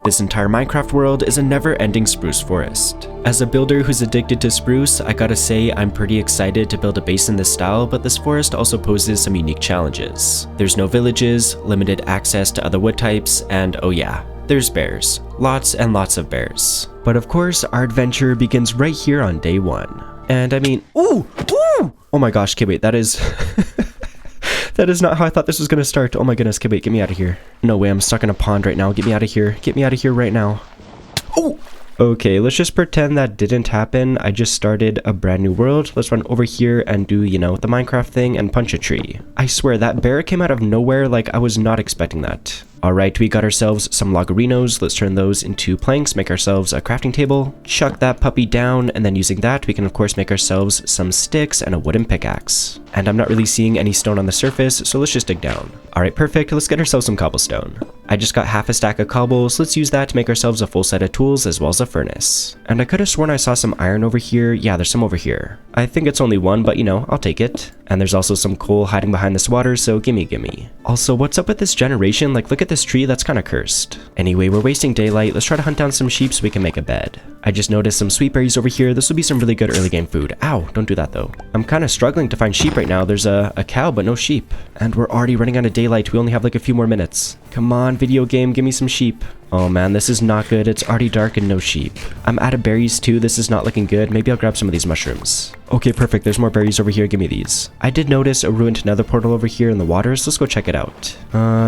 This entire Minecraft world is a never-ending spruce forest. As a builder who's addicted to spruce, I gotta say I'm pretty excited to build a base in this style, but this forest also poses some unique challenges. There's no villages, limited access to other wood types, and oh yeah, there's bears. Lots and lots of bears. But of course, our adventure begins right here on day 1. And I mean, ooh! Oh my gosh, okay, wait, that is... That is not how I thought this was gonna start. Oh my goodness, okay, wait, get me out of here. No way, I'm stuck in a pond right now. Get me out of here. Get me out of here right now. Oh! Okay, let's just pretend that didn't happen. I just started a brand new world. Let's run over here and do, you know, the Minecraft thing and punch a tree. I swear, that bear came out of nowhere, like I was not expecting that. Alright, we got ourselves some logarinos. Let's turn those into planks, make ourselves a crafting table, chuck that puppy down, and then using that, we can of course make ourselves some sticks and a wooden pickaxe. And I'm not really seeing any stone on the surface, so let's just dig down. Alright, perfect. Let's get ourselves some cobblestone. I just got half a stack of cobbles. Let's use that to make ourselves a full set of tools as well as a furnace. And I could have sworn I saw some iron over here. Yeah, there's some over here. I think it's only one, but you know, I'll take it. And there's also some coal hiding behind this water, so gimme. Also, what's up with this generation? Like, look at this tree, that's kind of cursed. Anyway, we're wasting daylight. Let's try to hunt down some sheep so we can make a bed. I just noticed some sweet berries over here. This will be some really good early game food. Ow, don't do that though. I'm kind of struggling to find sheep right now. There's a cow, but no sheep. And we're already running out of daylight. We only have like a few more minutes. Come on, video game, give me some sheep. Oh man, this is not good. It's already dark and no sheep. I'm out of berries too. This is not looking good. Maybe I'll grab some of these mushrooms. Okay, perfect. There's more berries over here. Give me these. I did notice a ruined nether portal over here in the waters. Let's go check it out.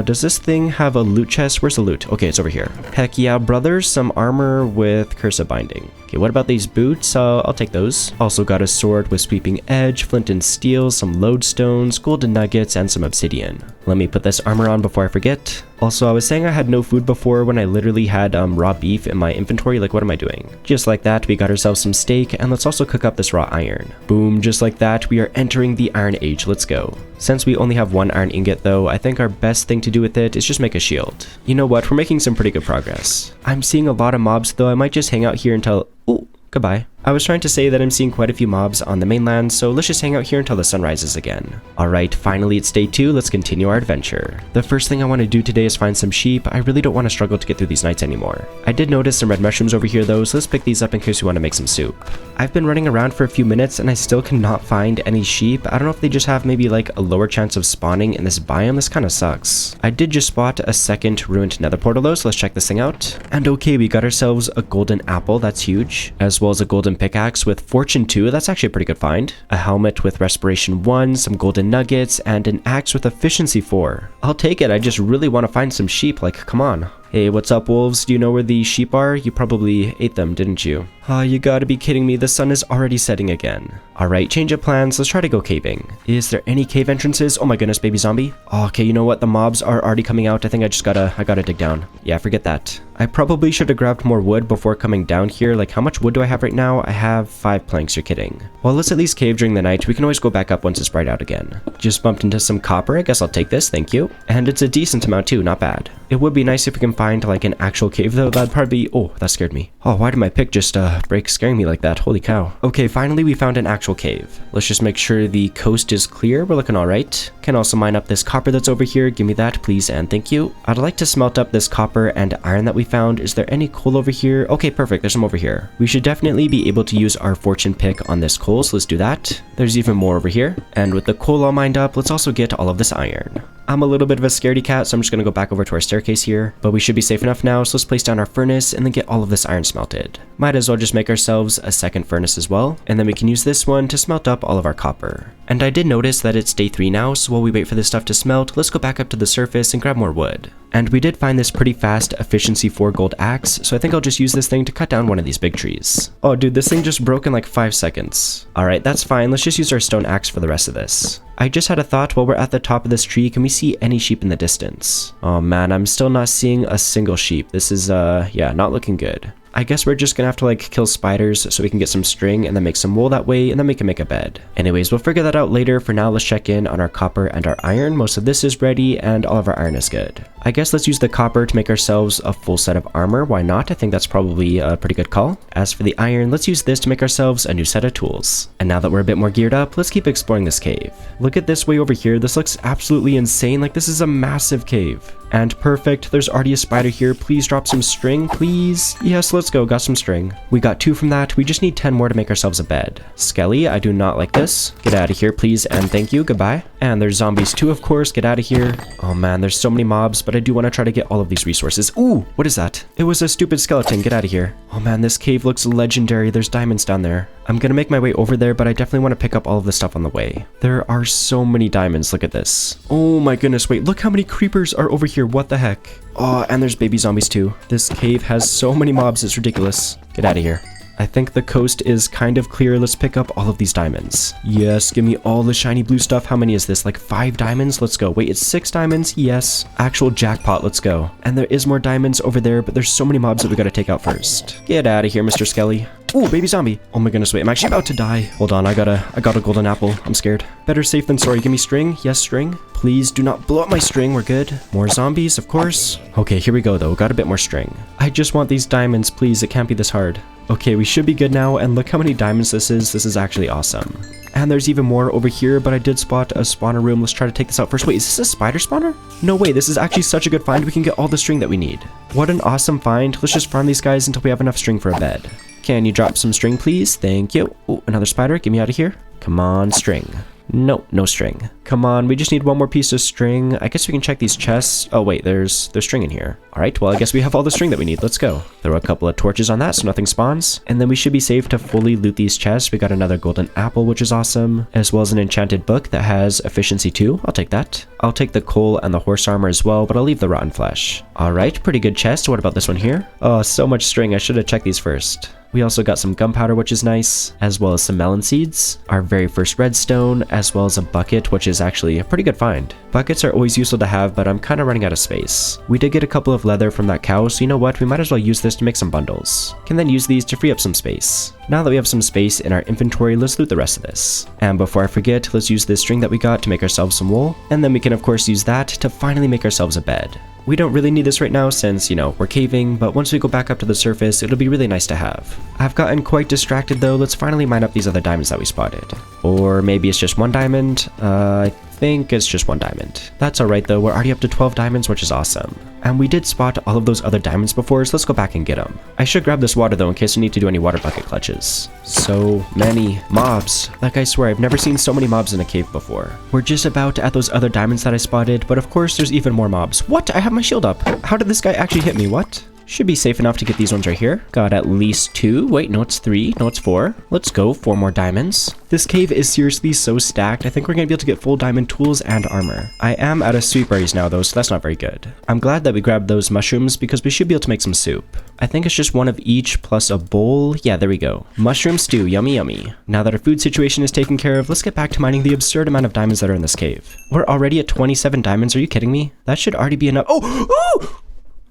Does this thing have a loot chest? Where's the loot? Okay, it's over here. Heck yeah, brother. Some armor with curse of binding. Okay, what about these boots? I'll take those. Also got a sword with sweeping edge, flint and steel, some lodestones, golden nuggets, and some obsidian. Let me put this armor on before I forget. Also, I was saying I had no food before when I literally had raw beef in my inventory. Like, what am I doing? Just like that, we got ourselves some steak, and let's also cook up this raw iron. Boom, just like that, we are entering the Iron Age. Let's go. Since we only have one iron ingot though, I think our best thing to do with it is just make a shield. You know what? We're making some pretty good progress. I'm seeing a lot of mobs though. I might just hang out here until... Oh, goodbye. I was trying to say that I'm seeing quite a few mobs on the mainland, so let's just hang out here until the sun rises again. Alright, finally it's day 2, let's continue our adventure. The first thing I want to do today is find some sheep. I really don't want to struggle to get through these nights anymore. I did notice some red mushrooms over here though, so let's pick these up in case we want to make some soup. I've been running around for a few minutes and I still cannot find any sheep. I don't know if they just have maybe like a lower chance of spawning in this biome. This kind of sucks. I did just spot a second ruined nether portal though, so let's check this thing out. And okay, we got ourselves a golden apple, that's huge, as well as a golden pickaxe with Fortune 2, that's actually a pretty good find. A helmet with Respiration 1, some golden nuggets, and an axe with Efficiency 4. I'll take it, I just really want to find some sheep, like, come on. Hey, what's up, wolves? Do you know where the sheep are? You probably ate them, didn't you? Oh, you gotta be kidding me. The sun is already setting again. Alright, change of plans. Let's try to go caving. Is there any cave entrances? Oh my goodness, baby zombie. Oh, okay, you know what? The mobs are already coming out. I think I gotta dig down. Yeah, forget that. I probably should have grabbed more wood before coming down here. Like, how much wood do I have right now? I have 5 planks, you're kidding. Well, let's at least cave during the night. We can always go back up once it's bright out again. Just bumped into some copper. I guess I'll take this, thank you. And it's a decent amount too, not bad. It would be nice if we can find like an actual cave though. That'd probably be... Oh, that scared me. Oh, why did my pick just break scaring me like that? Holy cow. Okay, finally we found an actual cave. Let's just make sure the coast is clear. We're looking alright. Can also mine up this copper that's over here. Give me that, please, and thank you. I'd like to smelt up this copper and iron that we found. Is there any coal over here? Okay, perfect. There's some over here. We should definitely be able to use our fortune pick on this coal, so let's do that. There's even more over here. And with the coal all mined up, let's also get all of this iron. I'm a little bit of a scaredy cat, so I'm just gonna go back over to our staircase here. But we should be safe enough now, so let's place down our furnace and then get all of this iron smelted. Might as well just make ourselves a second furnace as well, and then we can use this one to smelt up all of our copper. And I did notice that it's day 3 now, so while we wait for this stuff to smelt, let's go back up to the surface and grab more wood. And we did find this pretty fast efficiency 4 gold axe, so I think I'll just use this thing to cut down one of these big trees. Oh dude, this thing just broke in like 5 seconds. Alright, that's fine, let's just use our stone axe for the rest of this. I just had a thought, while we're at the top of this tree, can we see any sheep in the distance? Oh man, I'm still not seeing a single sheep. This is, yeah, not looking good. I guess we're just gonna have to like kill spiders so we can get some string and then make some wool that way, and then we can make a bed. Anyways, we'll figure that out later. For now, let's check in on our copper and our iron. Most of this is ready and all of our iron is good. I guess let's use the copper to make ourselves a full set of armor. Why not? I think that's probably a pretty good call. As for the iron, let's use this to make ourselves a new set of tools. And now that we're a bit more geared up, let's keep exploring this cave. Look at this way over here. This looks absolutely insane. Like, this is a massive cave. And perfect, there's already a spider here. Please drop some string, please. Yes, let's go, got some string. We got 2 from that. We just need 10 more to make ourselves a bed. Skelly, I do not like this. Get out of here, please, and thank you, goodbye. And there's zombies too, of course, get out of here. Oh man, there's so many mobs, but I do want to try to get all of these resources. Ooh, what is that? It was a stupid skeleton, get out of here. Oh man, this cave looks legendary. There's diamonds down there. I'm gonna make my way over there, but I definitely want to pick up all of the stuff on the way. There are so many diamonds, look at this. Oh my goodness, wait, look how many creepers are over here, what the heck? Oh, and there's baby zombies too. This cave has so many mobs, it's ridiculous. Get out of here. I think the coast is kind of clear. Let's pick up all of these diamonds. Yes, give me all the shiny blue stuff. How many is this? Like 5 diamonds? Let's go. Wait, it's 6 diamonds? Yes. Actual jackpot. Let's go. And there is more diamonds over there, but there's so many mobs that we gotta take out first. Get out of here, Mr. Skelly. Ooh, baby zombie. Oh my goodness, wait, I'm actually about to die. Hold on, I got a golden apple. I'm scared. Better safe than sorry. Give me string. Yes, string. Please do not blow up my string. We're good. More zombies, of course. Okay, here we go though. Got a bit more string. I just want these diamonds, please. It can't be this hard. Okay, we should be good now, and look how many diamonds this is. This is actually awesome. And there's even more over here, but I did spot a spawner room. Let's try to take this out first. Wait, is this a spider spawner? No way, this is actually such a good find. We can get all the string that we need. What an awesome find. Let's just farm these guys until we have enough string for a bed. Can you drop some string, please? Thank you. Oh, another spider. Get me out of here. Come on, string. No, no string. Come on, we just need one more piece of string. I guess we can check these chests. Oh wait, there's string in here. All right, well, I guess we have all the string that we need. Let's go. Throw a couple of torches on that so nothing spawns. And then we should be safe to fully loot these chests. We got another golden apple, which is awesome, as well as an enchanted book that has efficiency 2. I'll take that. I'll take the coal and the horse armor as well, but I'll leave the rotten flesh. All right, pretty good chest. What about this one here? Oh, so much string. I should have checked these first. We also got some gunpowder, which is nice, as well as some melon seeds, our very first redstone, as well as a bucket, which is actually a pretty good find. Buckets are always useful to have, but I'm kind of running out of space. We did get a couple of leather from that cow, so you know what, we might as well use this to make some bundles. Can then use these to free up some space. Now that we have some space in our inventory, let's loot the rest of this. And before I forget, let's use this string that we got to make ourselves some wool, and then we can of course use that to finally make ourselves a bed. We don't really need this right now since, you know, we're caving, but once we go back up to the surface, it'll be really nice to have. I've gotten quite distracted though. Let's finally mine up these other diamonds that we spotted. Or maybe it's just 1 diamond. I think it's just 1 diamond. That's alright though, we're already up to 12 diamonds, which is awesome. And we did spot all of those other diamonds before, so let's go back and get them. I should grab this water though in case we need to do any water bucket clutches. So many mobs. Like I swear, I've never seen so many mobs in a cave before. We're just about at those other diamonds that I spotted, but of course there's even more mobs. What? I have my shield up. How did this guy actually hit me? What? Should be safe enough to get these ones right here. Got at least 2. Wait, no, it's 3. No, it's 4. Let's go. 4 more diamonds. This cave is seriously so stacked. I think we're going to be able to get full diamond tools and armor. I am out of sweet berries now, though, so that's not very good. I'm glad that we grabbed those mushrooms because we should be able to make some soup. I think it's just 1 of each plus a bowl. Yeah, there we go. Mushroom stew. Yummy, yummy. Now that our food situation is taken care of, let's get back to mining the absurd amount of diamonds that are in this cave. We're already at 27 diamonds. Are you kidding me? That should already be enough. Oh! Oh!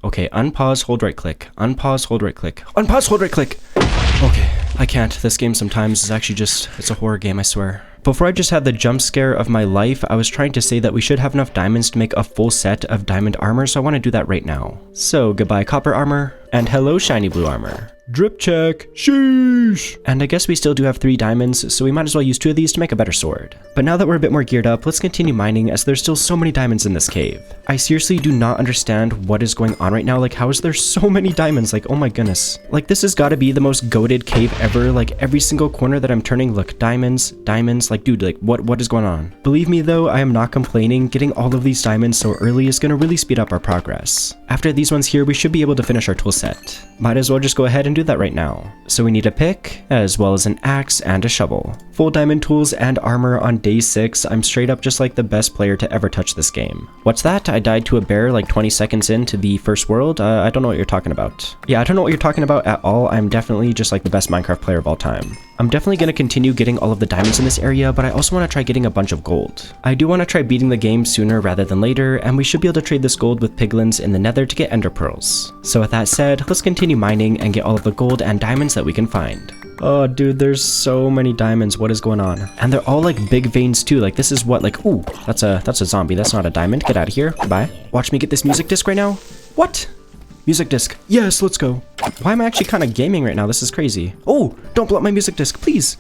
Okay, unpause, hold right click. Unpause, hold right click. Unpause, hold right click! Okay, I can't. This game sometimes is actually just, it's a horror game, I swear. Before I just had the jump scare of my life, I was trying to say that we should have enough diamonds to make a full set of diamond armor, so I want to do that right now. So, goodbye copper armor, and hello shiny blue armor. Drip check. Sheesh. And I guess we still do have 3 diamonds, so we might as well use 2 of these to make a better sword. But now that we're a bit more geared up, let's continue mining as there's still so many diamonds in this cave. I seriously do not understand what is going on right now. Like, how is there so many diamonds? Like, oh my goodness. Like, this has got to be the most goated cave ever. Like, every single corner that I'm turning, look, diamonds, diamonds. Like, dude, like, what is going on? Believe me though, I am not complaining. Getting all of these diamonds so early is going to really speed up our progress. After these ones here, we should be able to finish our tool set. Might as well just go ahead and do that right now. So we need a pick, as well as an axe and a shovel. Full diamond tools and armor on day 6. I'm straight up just like the best player to ever touch this game. What's that? I died to a bear like 20 seconds into the first world? I don't know what you're talking about. Yeah, I don't know what you're talking about at all. I'm definitely just like the best Minecraft player of all time. I'm definitely going to continue getting all of the diamonds in this area, but I also want to try getting a bunch of gold. I do want to try beating the game sooner rather than later, and we should be able to trade this gold with piglins in the Nether to get ender pearls. So with that said, let's continue mining and get all of the gold and diamonds that we can find. Oh, dude, there's so many diamonds. What is going on? And they're all like big veins too. Like this is what, like, ooh, that's a zombie. That's not a diamond. Get out of here. Goodbye. Watch me get this music disc right now. What? Music disc. Yes, let's go. Why am I actually kind of gaming right now? This is crazy. Oh, don't blow up my music disc, please.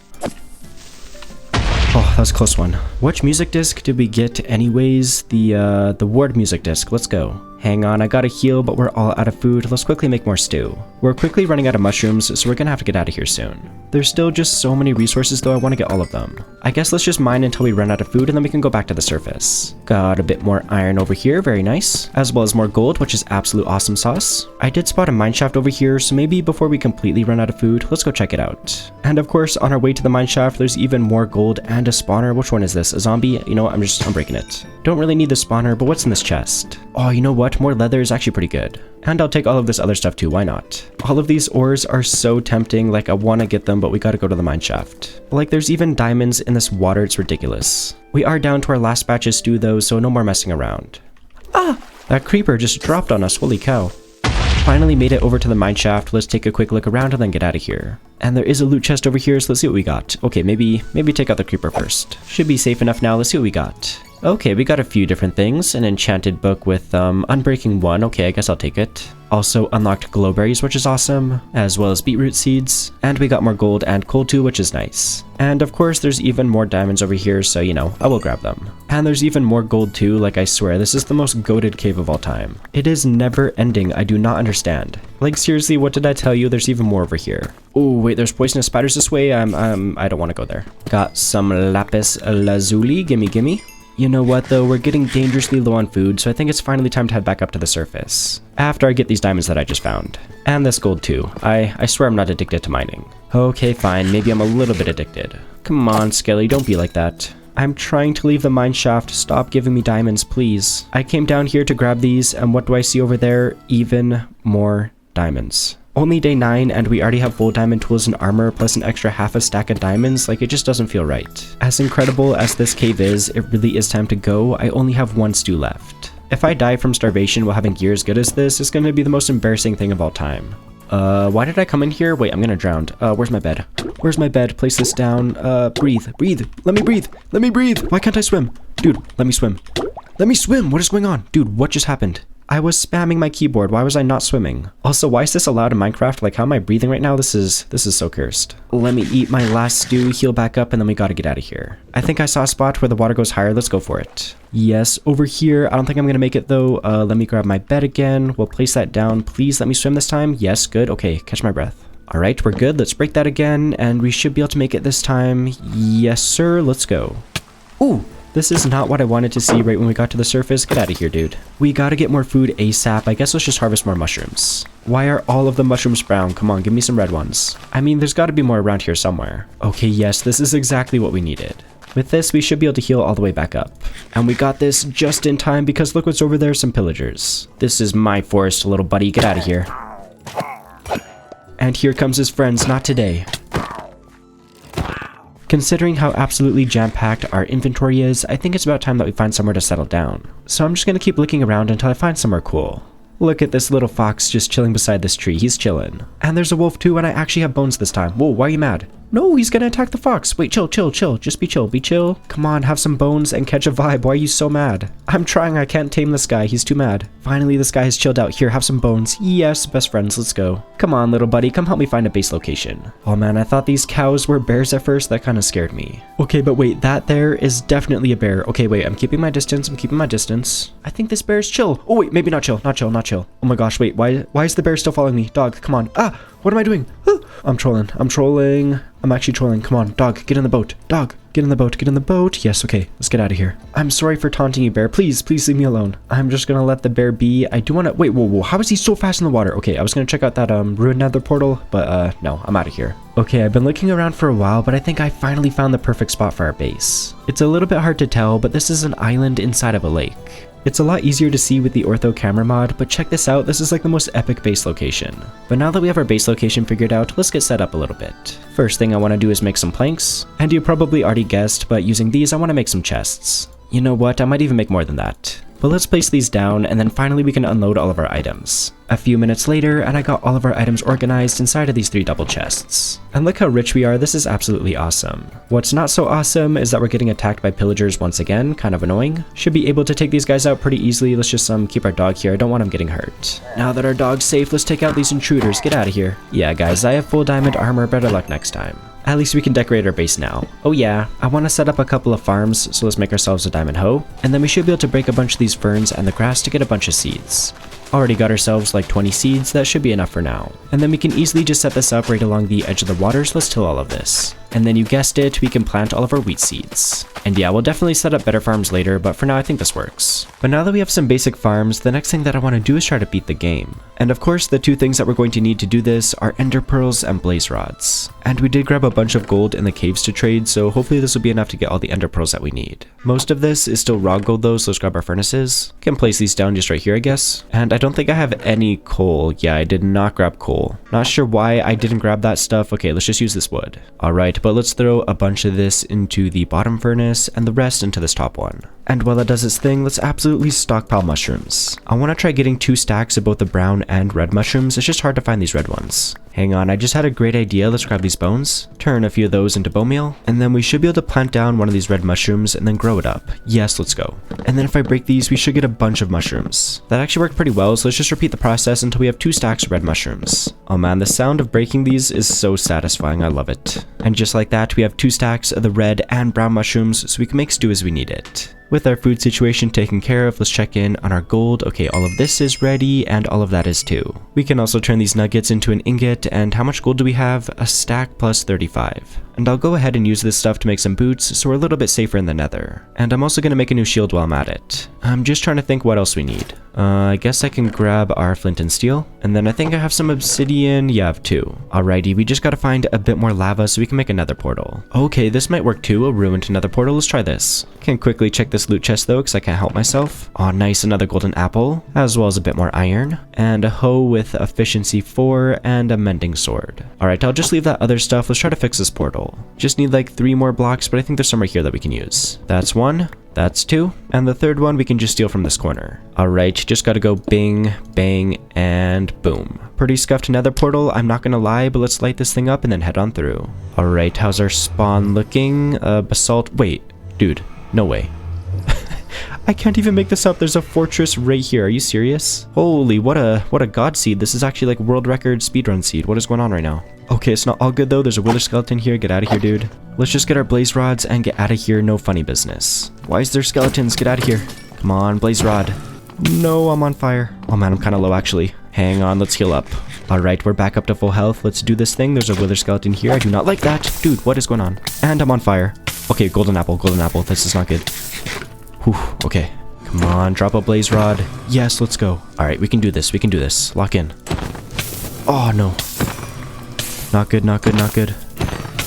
Oh, that was a close one. Which music disc did we get anyways? The ward music disc. Let's go. Hang on, I gotta heal, but we're all out of food. Let's quickly make more stew. We're quickly running out of mushrooms, so we're gonna have to get out of here soon. There's still just so many resources though, I want to get all of them. I guess let's just mine until we run out of food and then we can go back to the surface. Got a bit more iron over here, very nice. As well as more gold, which is absolute awesome sauce. I did spot a mine shaft over here, so maybe before we completely run out of food, let's go check it out. And of course, on our way to the mine shaft, there's even more gold and a spawner. Which one is this? A zombie? You know what, I'm breaking it. Don't really need the spawner, but what's in this chest? Oh, you know what? More leather is actually pretty good. And I'll take all of this other stuff too, why not? All of these ores are so tempting, like I want to get them, but we gotta go to the mine shaft. Like there's even diamonds in this water, it's ridiculous. We are down to our last batch of stew though, so no more messing around. Ah! That creeper just dropped on us, holy cow. Finally made it over to the mine shaft. Let's take a quick look around and then get out of here. And there is a loot chest over here, so let's see what we got. Okay, maybe take out the creeper first. Should be safe enough now, let's see what we got. Okay, we got a few different things. An enchanted book with Unbreaking 1. Okay, I guess I'll take it. Also unlocked glowberries, which is awesome, as well as beetroot seeds. And we got more gold and coal too, which is nice. And of course, there's even more diamonds over here, so you know, I will grab them. And there's even more gold too, like I swear, this is the most goated cave of all time. It is never ending, I do not understand. Like seriously, what did I tell you? There's even more over here. Oh wait, there's poisonous spiders this way. I don't want to go there. Got some lapis lazuli, gimme. You know what though, we're getting dangerously low on food, so I think it's finally time to head back up to the surface. After I get these diamonds that I just found. And this gold too. I swear I'm not addicted to mining. Okay, fine, maybe I'm a little bit addicted. Come on, Skelly, don't be like that. I'm trying to leave the mine shaft, stop giving me diamonds, please. I came down here to grab these, and what do I see over there? Even more diamonds. Only day 9 and we already have full diamond tools and armor plus an extra half a stack of diamonds, like it just doesn't feel right. As incredible as this cave is, it really is time to go. I only have 1 stew left. If I die from starvation while having gear as good as this, it's gonna be the most embarrassing thing of all time. Why did I come in here? Wait, I'm gonna drown. Where's my bed? Where's my bed? Place this down. Breathe. Let me breathe. Why can't I swim? Dude, let me swim. Let me swim. What is going on? Dude, what just happened? I was spamming my keyboard. Why was I not swimming? Also, why is this allowed in Minecraft? Like, how am I breathing right now? This is so cursed. Let me eat my last stew, heal back up, and then we gotta get out of here. I think I saw a spot where the water goes higher. Let's go for it. Yes, over here. I don't think I'm gonna make it though. Let me grab my bed again. We'll place that down. Please let me swim this time. Yes, good. Okay, catch my breath. All right, we're good. Let's break that again, and we should be able to make it this time. Yes, sir. Let's go. Ooh. This is not what I wanted to see right when we got to the surface. Get out of here, dude. We gotta get more food ASAP. I guess let's just harvest more mushrooms. Why are all of the mushrooms brown? Come on, give me some red ones. I mean, there's gotta be more around here somewhere. Okay, yes, this is exactly what we needed. With this, we should be able to heal all the way back up. And we got this just in time because look what's over there, some pillagers. This is my forest, little buddy. Get out of here. And here comes his friends, not today. Considering how absolutely jam-packed our inventory is, I think it's about time that we find somewhere to settle down. So I'm just gonna keep looking around until I find somewhere cool. Look at this little fox just chilling beside this tree. He's chilling. And there's a wolf too, and I actually have bones this time. Whoa, why are you mad? No, he's gonna attack the fox. Wait, chill. Just be chill. Come on, have some bones and catch a vibe. Why are you so mad? I'm trying, I can't tame this guy. He's too mad. Finally, this guy has chilled out. Here, have some bones. Yes, best friends, let's go. Come on, little buddy, come help me find a base location. Oh man, I thought these cows were bears at first. That kind of scared me. Okay, but wait, that there is definitely a bear. Okay, wait, I'm keeping my distance. I think this bear is chill. Oh wait, maybe not chill. Oh my gosh, wait, why is the bear still following me? Dog, come on. Ah, what am I doing? Ah, I'm trolling. I'm actually trolling. Come on, dog, get in the boat. Dog, get in the boat. Yes, okay, let's get out of here. I'm sorry for taunting you, bear. Please leave me alone. I'm just gonna let the bear be. I do wanna, wait, whoa, how is he so fast in the water? Okay, I was gonna check out that ruined nether portal, but no, I'm out of here. Okay, I've been looking around for a while, but I think I finally found the perfect spot for our base. It's a little bit hard to tell, but this is an island inside of a lake. It's a lot easier to see with the ortho camera mod, but check this out, this is like the most epic base location. But now that we have our base location figured out, let's get set up a little bit. First thing I want to do is make some planks, and you probably already guessed, but using these I want to make some chests. You know what, I might even make more than that. But let's place these down, and then finally we can unload all of our items. A few minutes later, and I got all of our items organized inside of these 3 double chests. And look how rich we are, this is absolutely awesome. What's not so awesome is that we're getting attacked by pillagers once again, kind of annoying. Should be able to take these guys out pretty easily, let's just keep our dog here, I don't want him getting hurt. Now that our dog's safe, let's take out these intruders, get out of here. Yeah guys, I have full diamond armor, better luck next time. At least we can decorate our base now. Oh yeah, I want to set up a couple of farms, so let's make ourselves a diamond hoe. And then we should be able to break a bunch of these ferns and the grass to get a bunch of seeds. Already got ourselves like 20 seeds, that should be enough for now. And then we can easily just set this up right along the edge of the water, so let's till all of this. And then you guessed it, we can plant all of our wheat seeds. And yeah, we'll definitely set up better farms later, but for now I think this works. But now that we have some basic farms, the next thing that I want to do is try to beat the game. And of course, the 2 things that we're going to need to do this are ender pearls and blaze rods. And we did grab a bunch of gold in the caves to trade, so hopefully this will be enough to get all the ender pearls that we need. Most of this is still raw gold though, so let's grab our furnaces. Can place these down just right here, I guess. And I don't think I have any coal. Yeah, I did not grab coal. Not sure why I didn't grab that stuff. Okay, let's just use this wood. Alright, but let's throw a bunch of this into the bottom furnace and the rest into this top one. And while it does its thing, let's absolutely stockpile mushrooms. I want to try getting 2 stacks of both the brown and red mushrooms. It's just hard to find these red ones. Hang on, I just had a great idea. Let's grab these bones, turn a few of those into bone meal, and then we should be able to plant down one of these red mushrooms and then grow it up. Yes, let's go. And then if I break these, we should get a bunch of mushrooms. That actually worked pretty well, so let's just repeat the process until we have 2 stacks of red mushrooms. Oh man, the sound of breaking these is so satisfying. I love it. And just like that, we have 2 stacks of the red and brown mushrooms, so we can make stew as we need it. With our food situation taken care of, let's check in on our gold. Okay, all of this is ready and all of that is too. We can also turn these nuggets into an ingot, and how much gold do we have? A stack plus 35. And I'll go ahead and use this stuff to make some boots so we're a little bit safer in the nether. And I'm also going to make a new shield while I'm at it. I'm just trying to think what else we need. I guess I can grab our flint and steel. And then I think I have some obsidian. Yeah, I have 2. Alrighty, we just got to find a bit more lava so we can make another portal. Okay, this might work too, a ruined nether portal. Let's try this. Can quickly check this loot chest though because I can't help myself. Oh nice, another golden apple, as well as a bit more iron. And a hoe with efficiency 4 and a mending sword. Alright, I'll just leave that other stuff. Let's try to fix this portal. Just need like 3 more blocks, but I think there's some right here that we can use. That's 1. That's 2. And the third one we can just steal from this corner. Alright, just gotta go bing, bang, and boom. Pretty scuffed nether portal, I'm not gonna lie, but let's light this thing up and then head on through. Alright, how's our spawn looking? Basalt, wait, dude, no way. I can't even make this up. There's a fortress right here. Are you serious? Holy, what a god seed. This is actually like world record speedrun seed. What is going on right now? Okay, it's not all good though. There's a wither skeleton here. Get out of here, dude. Let's just get our blaze rods and get out of here. No funny business. Why is there skeletons? Get out of here. Come on, blaze rod. No, I'm on fire. Oh man, I'm kind of low actually. Hang on, let's heal up. Alright, we're back up to full health. Let's do this thing. There's a wither skeleton here. I do not like that. Dude, what is going on? And I'm on fire. Okay, golden apple, golden apple. This is not good. Whew, okay. Come on, drop a blaze rod. Yes, let's go. Alright, we can do this. We can do this. Lock in. Oh, no. Not good, not good, not good.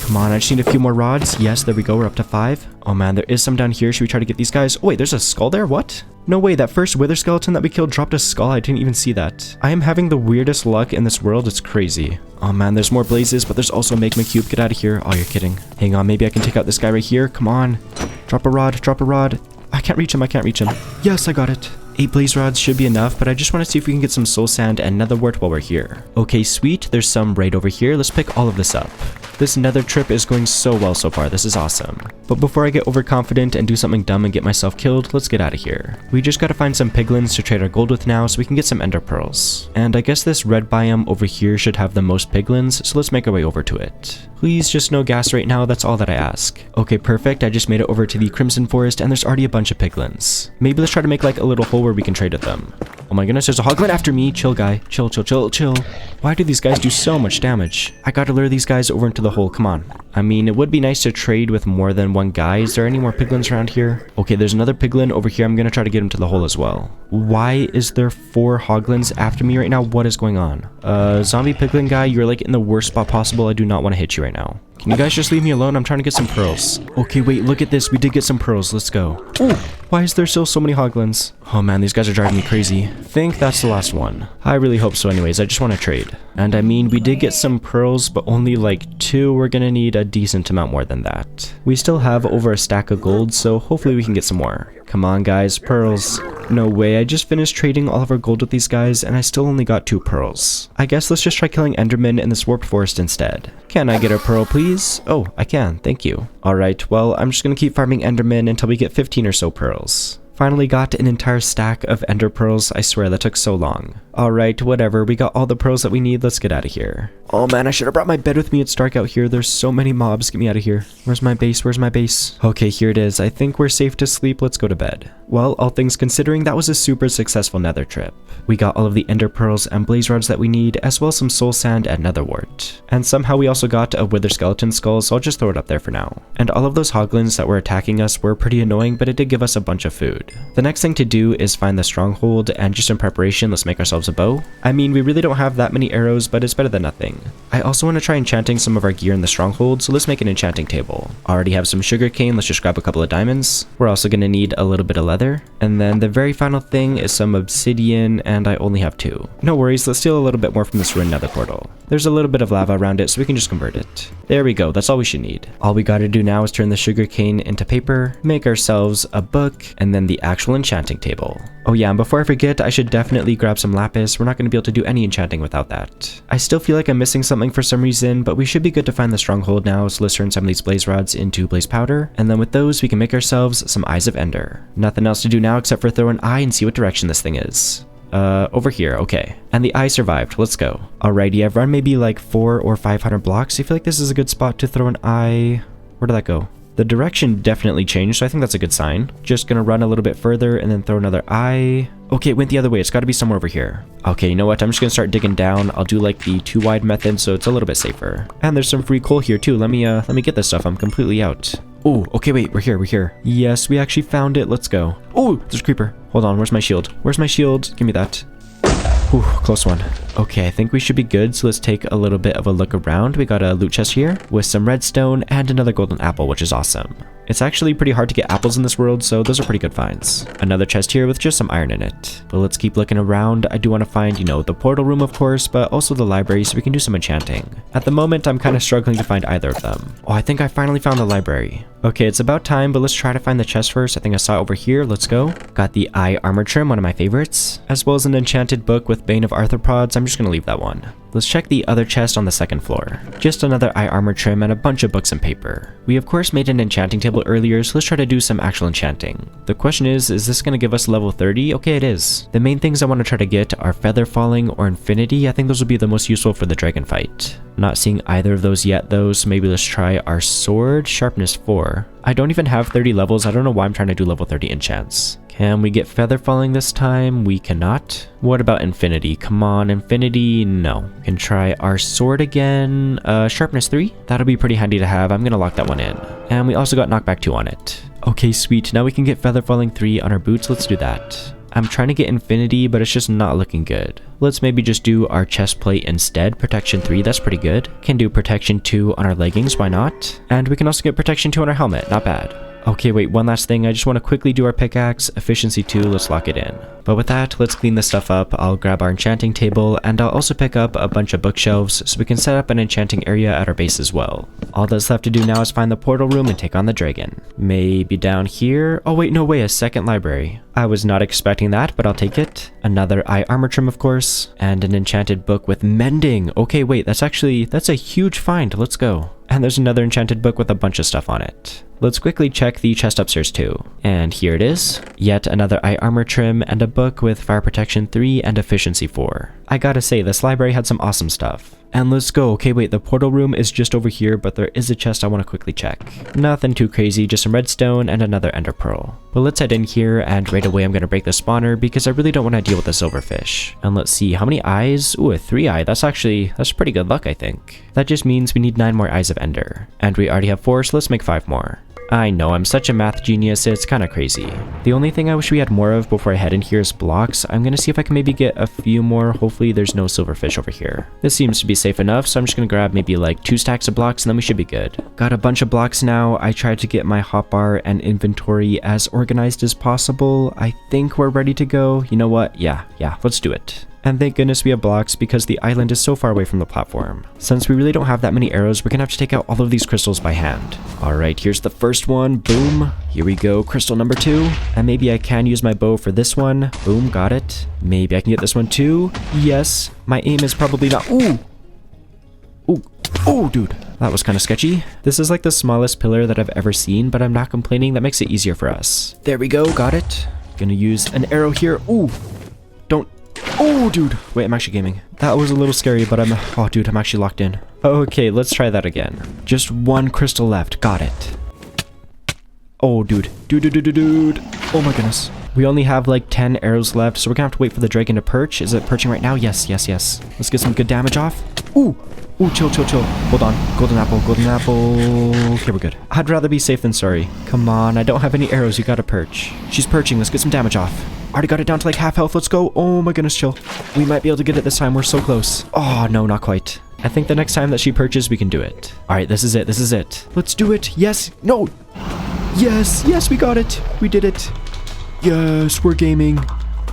Come on, I just need a few more rods. Yes, there we go. We're up to 5. Oh man, there is some down here. Should we try to get these guys? Oh wait, there's a skull there? What? No way, that first wither skeleton that we killed dropped a skull. I didn't even see that. I am having the weirdest luck in this world. It's crazy. Oh man, there's more blazes, but there's also a magma cube. Get out of here. Oh, you're kidding. Hang on, maybe I can take out this guy right here. Come on. Drop a rod, drop a rod. I can't reach him, I can't reach him. Yes, I got it. 8 blaze rods should be enough, but I just want to see if we can get some soul sand and nether wart while we're here. Okay, sweet. There's some right over here. Let's pick all of this up. This nether trip is going so well so far. This is awesome. But before I get overconfident and do something dumb and get myself killed, let's get out of here. We just gotta find some piglins to trade our gold with now so we can get some ender pearls. And I guess this red biome over here should have the most piglins, so let's make our way over to it. Please just no gas right now, that's all that I ask. Okay, perfect. I just made it over to the crimson forest and there's already a bunch of piglins. Maybe let's try to make like a little hole where we can trade with them. Oh my goodness, there's a hoglin after me. Chill, guy. Chill, chill, chill, chill. Why do these guys do so much damage? I gotta lure these guys over into the hole. Come on. I mean, it would be nice to trade with more than one guy. Is there any more piglins around here? Okay, there's another piglin over here. I'm gonna try to get him to the hole as well. Why is there 4 hoglins after me right now? What is going on? Zombie piglin guy, you're like in the worst spot possible. I do not want to hit you right now. Can you guys just leave me alone? I'm trying to get some pearls. Okay, wait, look at this. We did get some pearls. Let's go. Oh, why is there still so many hoglins? Oh man, these guys are driving me crazy. I think that's the last one. I really hope so anyways. I just want to trade. And I mean, we did get some pearls, but only like 2. We're gonna need a decent amount more than that. We still have over a stack of gold, so hopefully we can get some more. Come on, guys, pearls. No way, I just finished trading all of our gold with these guys and I still only got 2 pearls. I guess let's just try killing Endermen in this warped forest instead. Can I get a pearl, please? Oh, I can, thank you. Alright, well, I'm just gonna keep farming Endermen until we get 15 or so pearls. Finally got an entire stack of ender pearls. I swear that took so long. Alright, whatever, we got all the pearls that we need. Let's get out of here. Oh man, I should have brought my bed with me. It's dark out here. There's so many mobs. Get me out of here. Where's my base? Where's my base? Okay, here it is. I think we're safe to sleep. Let's go to bed. Well, all things considering, that was a super successful nether trip. We got all of the ender pearls and blaze rods that we need, as well as some soul sand and nether wart. And somehow we also got a wither skeleton skull, so I'll just throw it up there for now. And all of those hoglins that were attacking us were pretty annoying, but it did give us a bunch of food. The next thing to do is find the stronghold, and just in preparation, let's make ourselves a bow. I mean, we really don't have that many arrows, but it's better than nothing. I also want to try enchanting some of our gear in the stronghold, so let's make an enchanting table. Already have some sugarcane, let's just grab a couple of diamonds. We're also going to need a little bit of leather. And then the very final thing is some obsidian, and I only have 2. No worries, let's steal a little bit more from this ruined nether portal. There's a little bit of lava around it, so we can just convert it. There we go, that's all we should need. All we gotta do now is turn the sugarcane into paper, make ourselves a book, and then the actual enchanting table. Oh yeah, and before I forget, I should definitely grab some lapis. We're not going to be able to do any enchanting without that. I still feel like I'm missing something for some reason, but we should be good to find the stronghold now, so let's turn some of these blaze rods into blaze powder, and then with those we can make ourselves some eyes of ender. Nothing else to do now except for throw an eye and see what direction this thing is. Over here, okay. And the eye survived, let's go. Alrighty, I've run maybe like 400 or 500 blocks. I feel like this is a good spot to throw an eye. Where did that go? The direction definitely changed, so I think that's a good sign. Just gonna run a little bit further and then throw another eye. Okay, it went the other way. It's gotta be somewhere over here. Okay, you know what? I'm just gonna start digging down. I'll do like the 2 wide method, so it's a little bit safer. And there's some free coal here too. Let me get this stuff. I'm completely out. Oh, okay, wait, we're here. Yes, we actually found it. Let's go. Oh, there's a creeper. Hold on, where's my shield? Where's my shield? Give me that. Ooh, close one. Okay, I think we should be good, so let's take a little bit of a look around. We got a loot chest here with some redstone and another golden apple, which is awesome. It's actually pretty hard to get apples in this world, so those are pretty good finds. Another chest here with just some iron in it. But let's keep looking around. I do want to find, you know, the portal room, of course, but also the library so we can do some enchanting. At the moment, I'm kind of struggling to find either of them. Oh, I think I finally found the library. Okay, it's about time, but let's try to find the chest first. I think I saw it over here. Let's go. Got the eye armor trim, one of my favorites, as well as an enchanted book with Bane of Arthropods. I'm just gonna leave that one. Let's check the other chest on the second floor. Just another eye armor trim and a bunch of books and paper. We of course made an enchanting table earlier, so let's try to do some actual enchanting. The question is this gonna give us level 30? Okay, it is. The main things I want to try to get are feather falling or infinity. I think those will be the most useful for the dragon fight. Not seeing either of those yet though, so maybe let's try our sword, sharpness 4. I don't even have 30 levels. I don't know why I'm trying to do level 30 enchants. Can we get feather falling this time? We cannot. What about infinity? Come on, infinity, no. Can try our sword again. Sharpness 3? That'll be pretty handy to have. I'm gonna lock that one in. And we also got knockback 2 on it. Okay, sweet. Now we can get feather falling 3 on our boots. Let's do that. I'm trying to get infinity, but it's just not looking good. Let's maybe just do our chest plate instead. Protection 3, that's pretty good. Can do protection 2 on our leggings, why not? And we can also get protection 2 on our helmet, not bad. Okay, wait, one last thing. I just want to quickly do our pickaxe. Efficiency 2, let's lock it in. But with that, let's clean this stuff up. I'll grab our enchanting table, and I'll also pick up a bunch of bookshelves so we can set up an enchanting area at our base as well. All that's left to do now is find the portal room and take on the dragon. Maybe down here? Oh wait, no way, a second library. I was not expecting that, but I'll take it. Another eye armor trim, of course, and an enchanted book with mending. Okay, wait, that's a huge find. Let's go. And there's another enchanted book with a bunch of stuff on it. Let's quickly check the chest upstairs too. And here it is. Yet another eye armor trim and a book with fire protection 3 and efficiency 4. I gotta say, this library had some awesome stuff. And let's go. Okay, wait, the portal room is just over here, but there is a chest I want to quickly check. Nothing too crazy, just some redstone and another ender pearl. But let's head in here, and right away I'm going to break the spawner because I really don't want to deal with the silverfish. And let's see, how many eyes? Ooh, a 3 eye. That's pretty good luck, I think. That just means we need 9 more eyes of ender. And we already have 4, so let's make 5 more. I know, I'm such a math genius, it's kinda crazy. The only thing I wish we had more of before I head in here is blocks. I'm gonna see if I can maybe get a few more. Hopefully there's no silverfish over here. This seems to be safe enough, so I'm just gonna grab maybe like 2 stacks of blocks and then we should be good. Got a bunch of blocks now. I tried to get my hotbar and inventory as organized as possible. I think we're ready to go. You know what? Yeah, let's do it. And thank goodness we have blocks because the island is so far away from the platform. Since we really don't have that many arrows, we're gonna have to take out all of these crystals by hand. Alright, here's the first one. Boom. Here we go. Crystal number 2. And maybe I can use my bow for this one. Boom, got it. Maybe I can get this one too. Yes. My aim is probably not... Ooh! Ooh. Oh, dude. That was kind of sketchy. This is like the smallest pillar that I've ever seen, but I'm not complaining. That makes it easier for us. There we go. Got it. Gonna use an arrow here. Ooh. Don't... Oh, dude. Wait, I'm actually gaming. That was a little scary, but I'm... Oh, dude, I'm actually locked in. Okay, let's try that again. Just one crystal left. Got it. Oh, dude. Dude. Oh my goodness. We only have like 10 arrows left, so we're gonna have to wait for the dragon to perch. Is it perching right now? Yes. Let's get some good damage off. Ooh, chill. Hold on. Golden apple. Okay, we're good. I'd rather be safe than sorry. Come on, I don't have any arrows. You gotta perch. She's perching. Let's get some damage off. Already got it down to like half health. Let's go. Oh my goodness, chill. We might be able to get it this time. We're so close. Oh, no, not quite. I think the next time that she perches, we can do it. All right, this is it. Let's do it. Yes. No. Yes, we got it. We did it. Yes, we're gaming.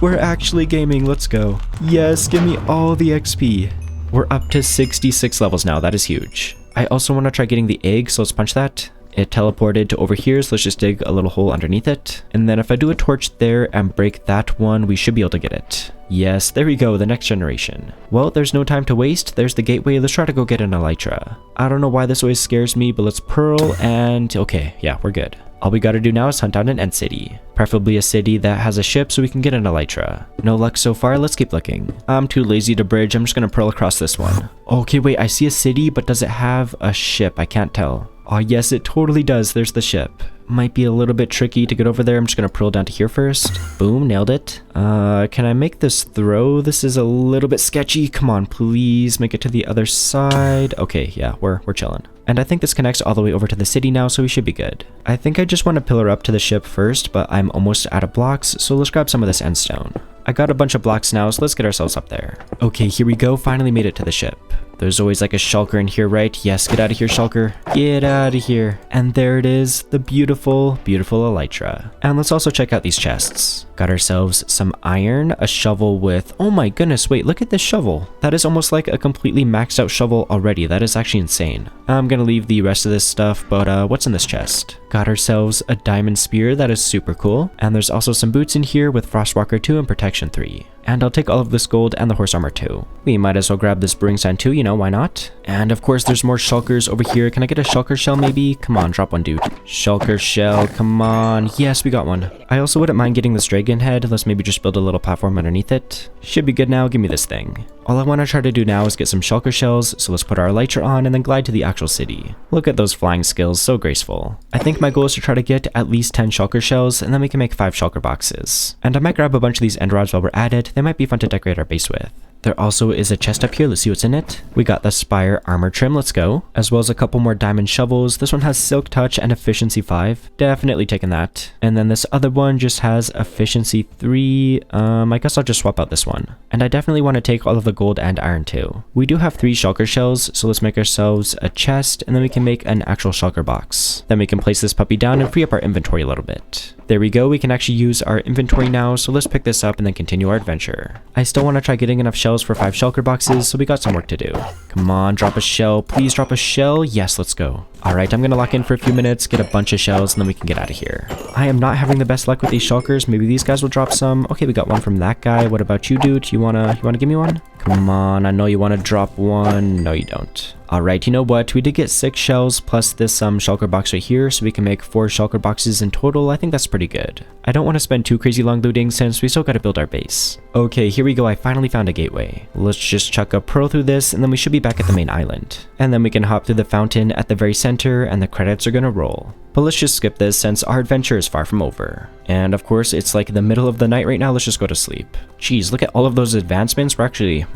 We're actually gaming. Let's go. Yes, give me all the XP. We're up to 66 levels now. That is huge. I also want to try getting the egg, so let's punch that. It teleported to over here, so let's just dig a little hole underneath it. And then if I do a torch there and break that one, we should be able to get it. Yes, there we go, the next generation. Well, there's no time to waste. There's the gateway. Let's try to go get an elytra. I don't know why this always scares me, but let's pearl and... Okay, yeah, we're good. All we gotta do now is hunt down an end city. Preferably a city that has a ship so we can get an elytra. No luck so far, let's keep looking. I'm too lazy to bridge, I'm just gonna pearl across this one. Okay, wait, I see a city, but does it have a ship? I can't tell. Oh yes, it totally does. There's the ship. Might be a little bit tricky to get over there. I'm just gonna pearl down to here first. Boom, nailed it. Can I make this throw? This is a little bit sketchy. Come on, please make it to the other side. Okay, yeah, we're chilling. And I think this connects all the way over to the city now, so we should be good. I think I just want to pillar up to the ship first, but I'm almost out of blocks, so let's grab some of this endstone. I got a bunch of blocks now, so let's get ourselves up there. Okay, here we go. Finally made it to the ship. There's always like a shulker in here, right? Yes, get out of here, shulker. Get out of here. And there it is, the beautiful elytra. And let's also check out these chests. Got ourselves some iron, a shovel with... Oh my goodness, wait, look at this shovel. That is almost like a completely maxed out shovel already. That is actually insane. I'm gonna leave the rest of this stuff, but what's in this chest? Got ourselves a diamond spear. That is super cool. And there's also some boots in here with Frostwalker 2 and Protection 3. And I'll take all of this gold and the horse armor too. We might as well grab this brewing sign too, you know, why not? And of course there's more shulkers over here. Can I get a shulker shell maybe? Come on, drop one, dude. Shulker shell, come on. Yes, we got one. I also wouldn't mind getting this dragon head. Let's maybe just build a little platform underneath it. Should be good now. Give me this thing. All I want to try to do now is get some shulker shells, so let's put our elytra on and then glide to the actual city. Look at those flying skills, so graceful. I think my goal is to try to get at least 10 shulker shells, and then we can make 5 shulker boxes. And I might grab a bunch of these end rods while we're at it. They might be fun to decorate our base with. There also is a chest up here. Let's see what's in it. We got the spire armor trim. Let's go. As well as a couple more diamond shovels. This one has silk touch and efficiency 5. Definitely taking that. And then this other one just has efficiency 3. I guess I'll just swap out this one. And I definitely want to take all of the gold and iron too. We do have 3 shulker shells, so let's make ourselves a chest and then we can make an actual shulker box. Then we can place this puppy down and free up our inventory a little bit. There we go. We can actually use our inventory now, so let's pick this up and then continue our adventure. I still want to try getting enough shells for 5 shulker boxes, so we got some work to do. Come on, drop a shell. Please drop a shell. Yes, let's go. Alright, I'm gonna lock in for a few minutes, get a bunch of shells, and then we can get out of here. I am not having the best luck with these shulkers. Maybe these guys will drop some. Okay, we got one from that guy. What about you, dude? You wanna give me one? Come on, I know you wanna drop one. No, you don't. Alright, you know what? We did get 6 shells plus this shulker box right here, so we can make 4 shulker boxes in total. I think that's pretty good. I don't want to spend too crazy long looting since we still gotta build our base. Okay, here we go. I finally found a gateway. Let's just chuck a pearl through this, and then we should be back at the main island. And then we can hop through the fountain at the very center, and the credits are gonna roll. But let's just skip this since our adventure is far from over. And of course, it's like the middle of the night right now. Let's just go to sleep. Jeez, look at all of those advancements. We're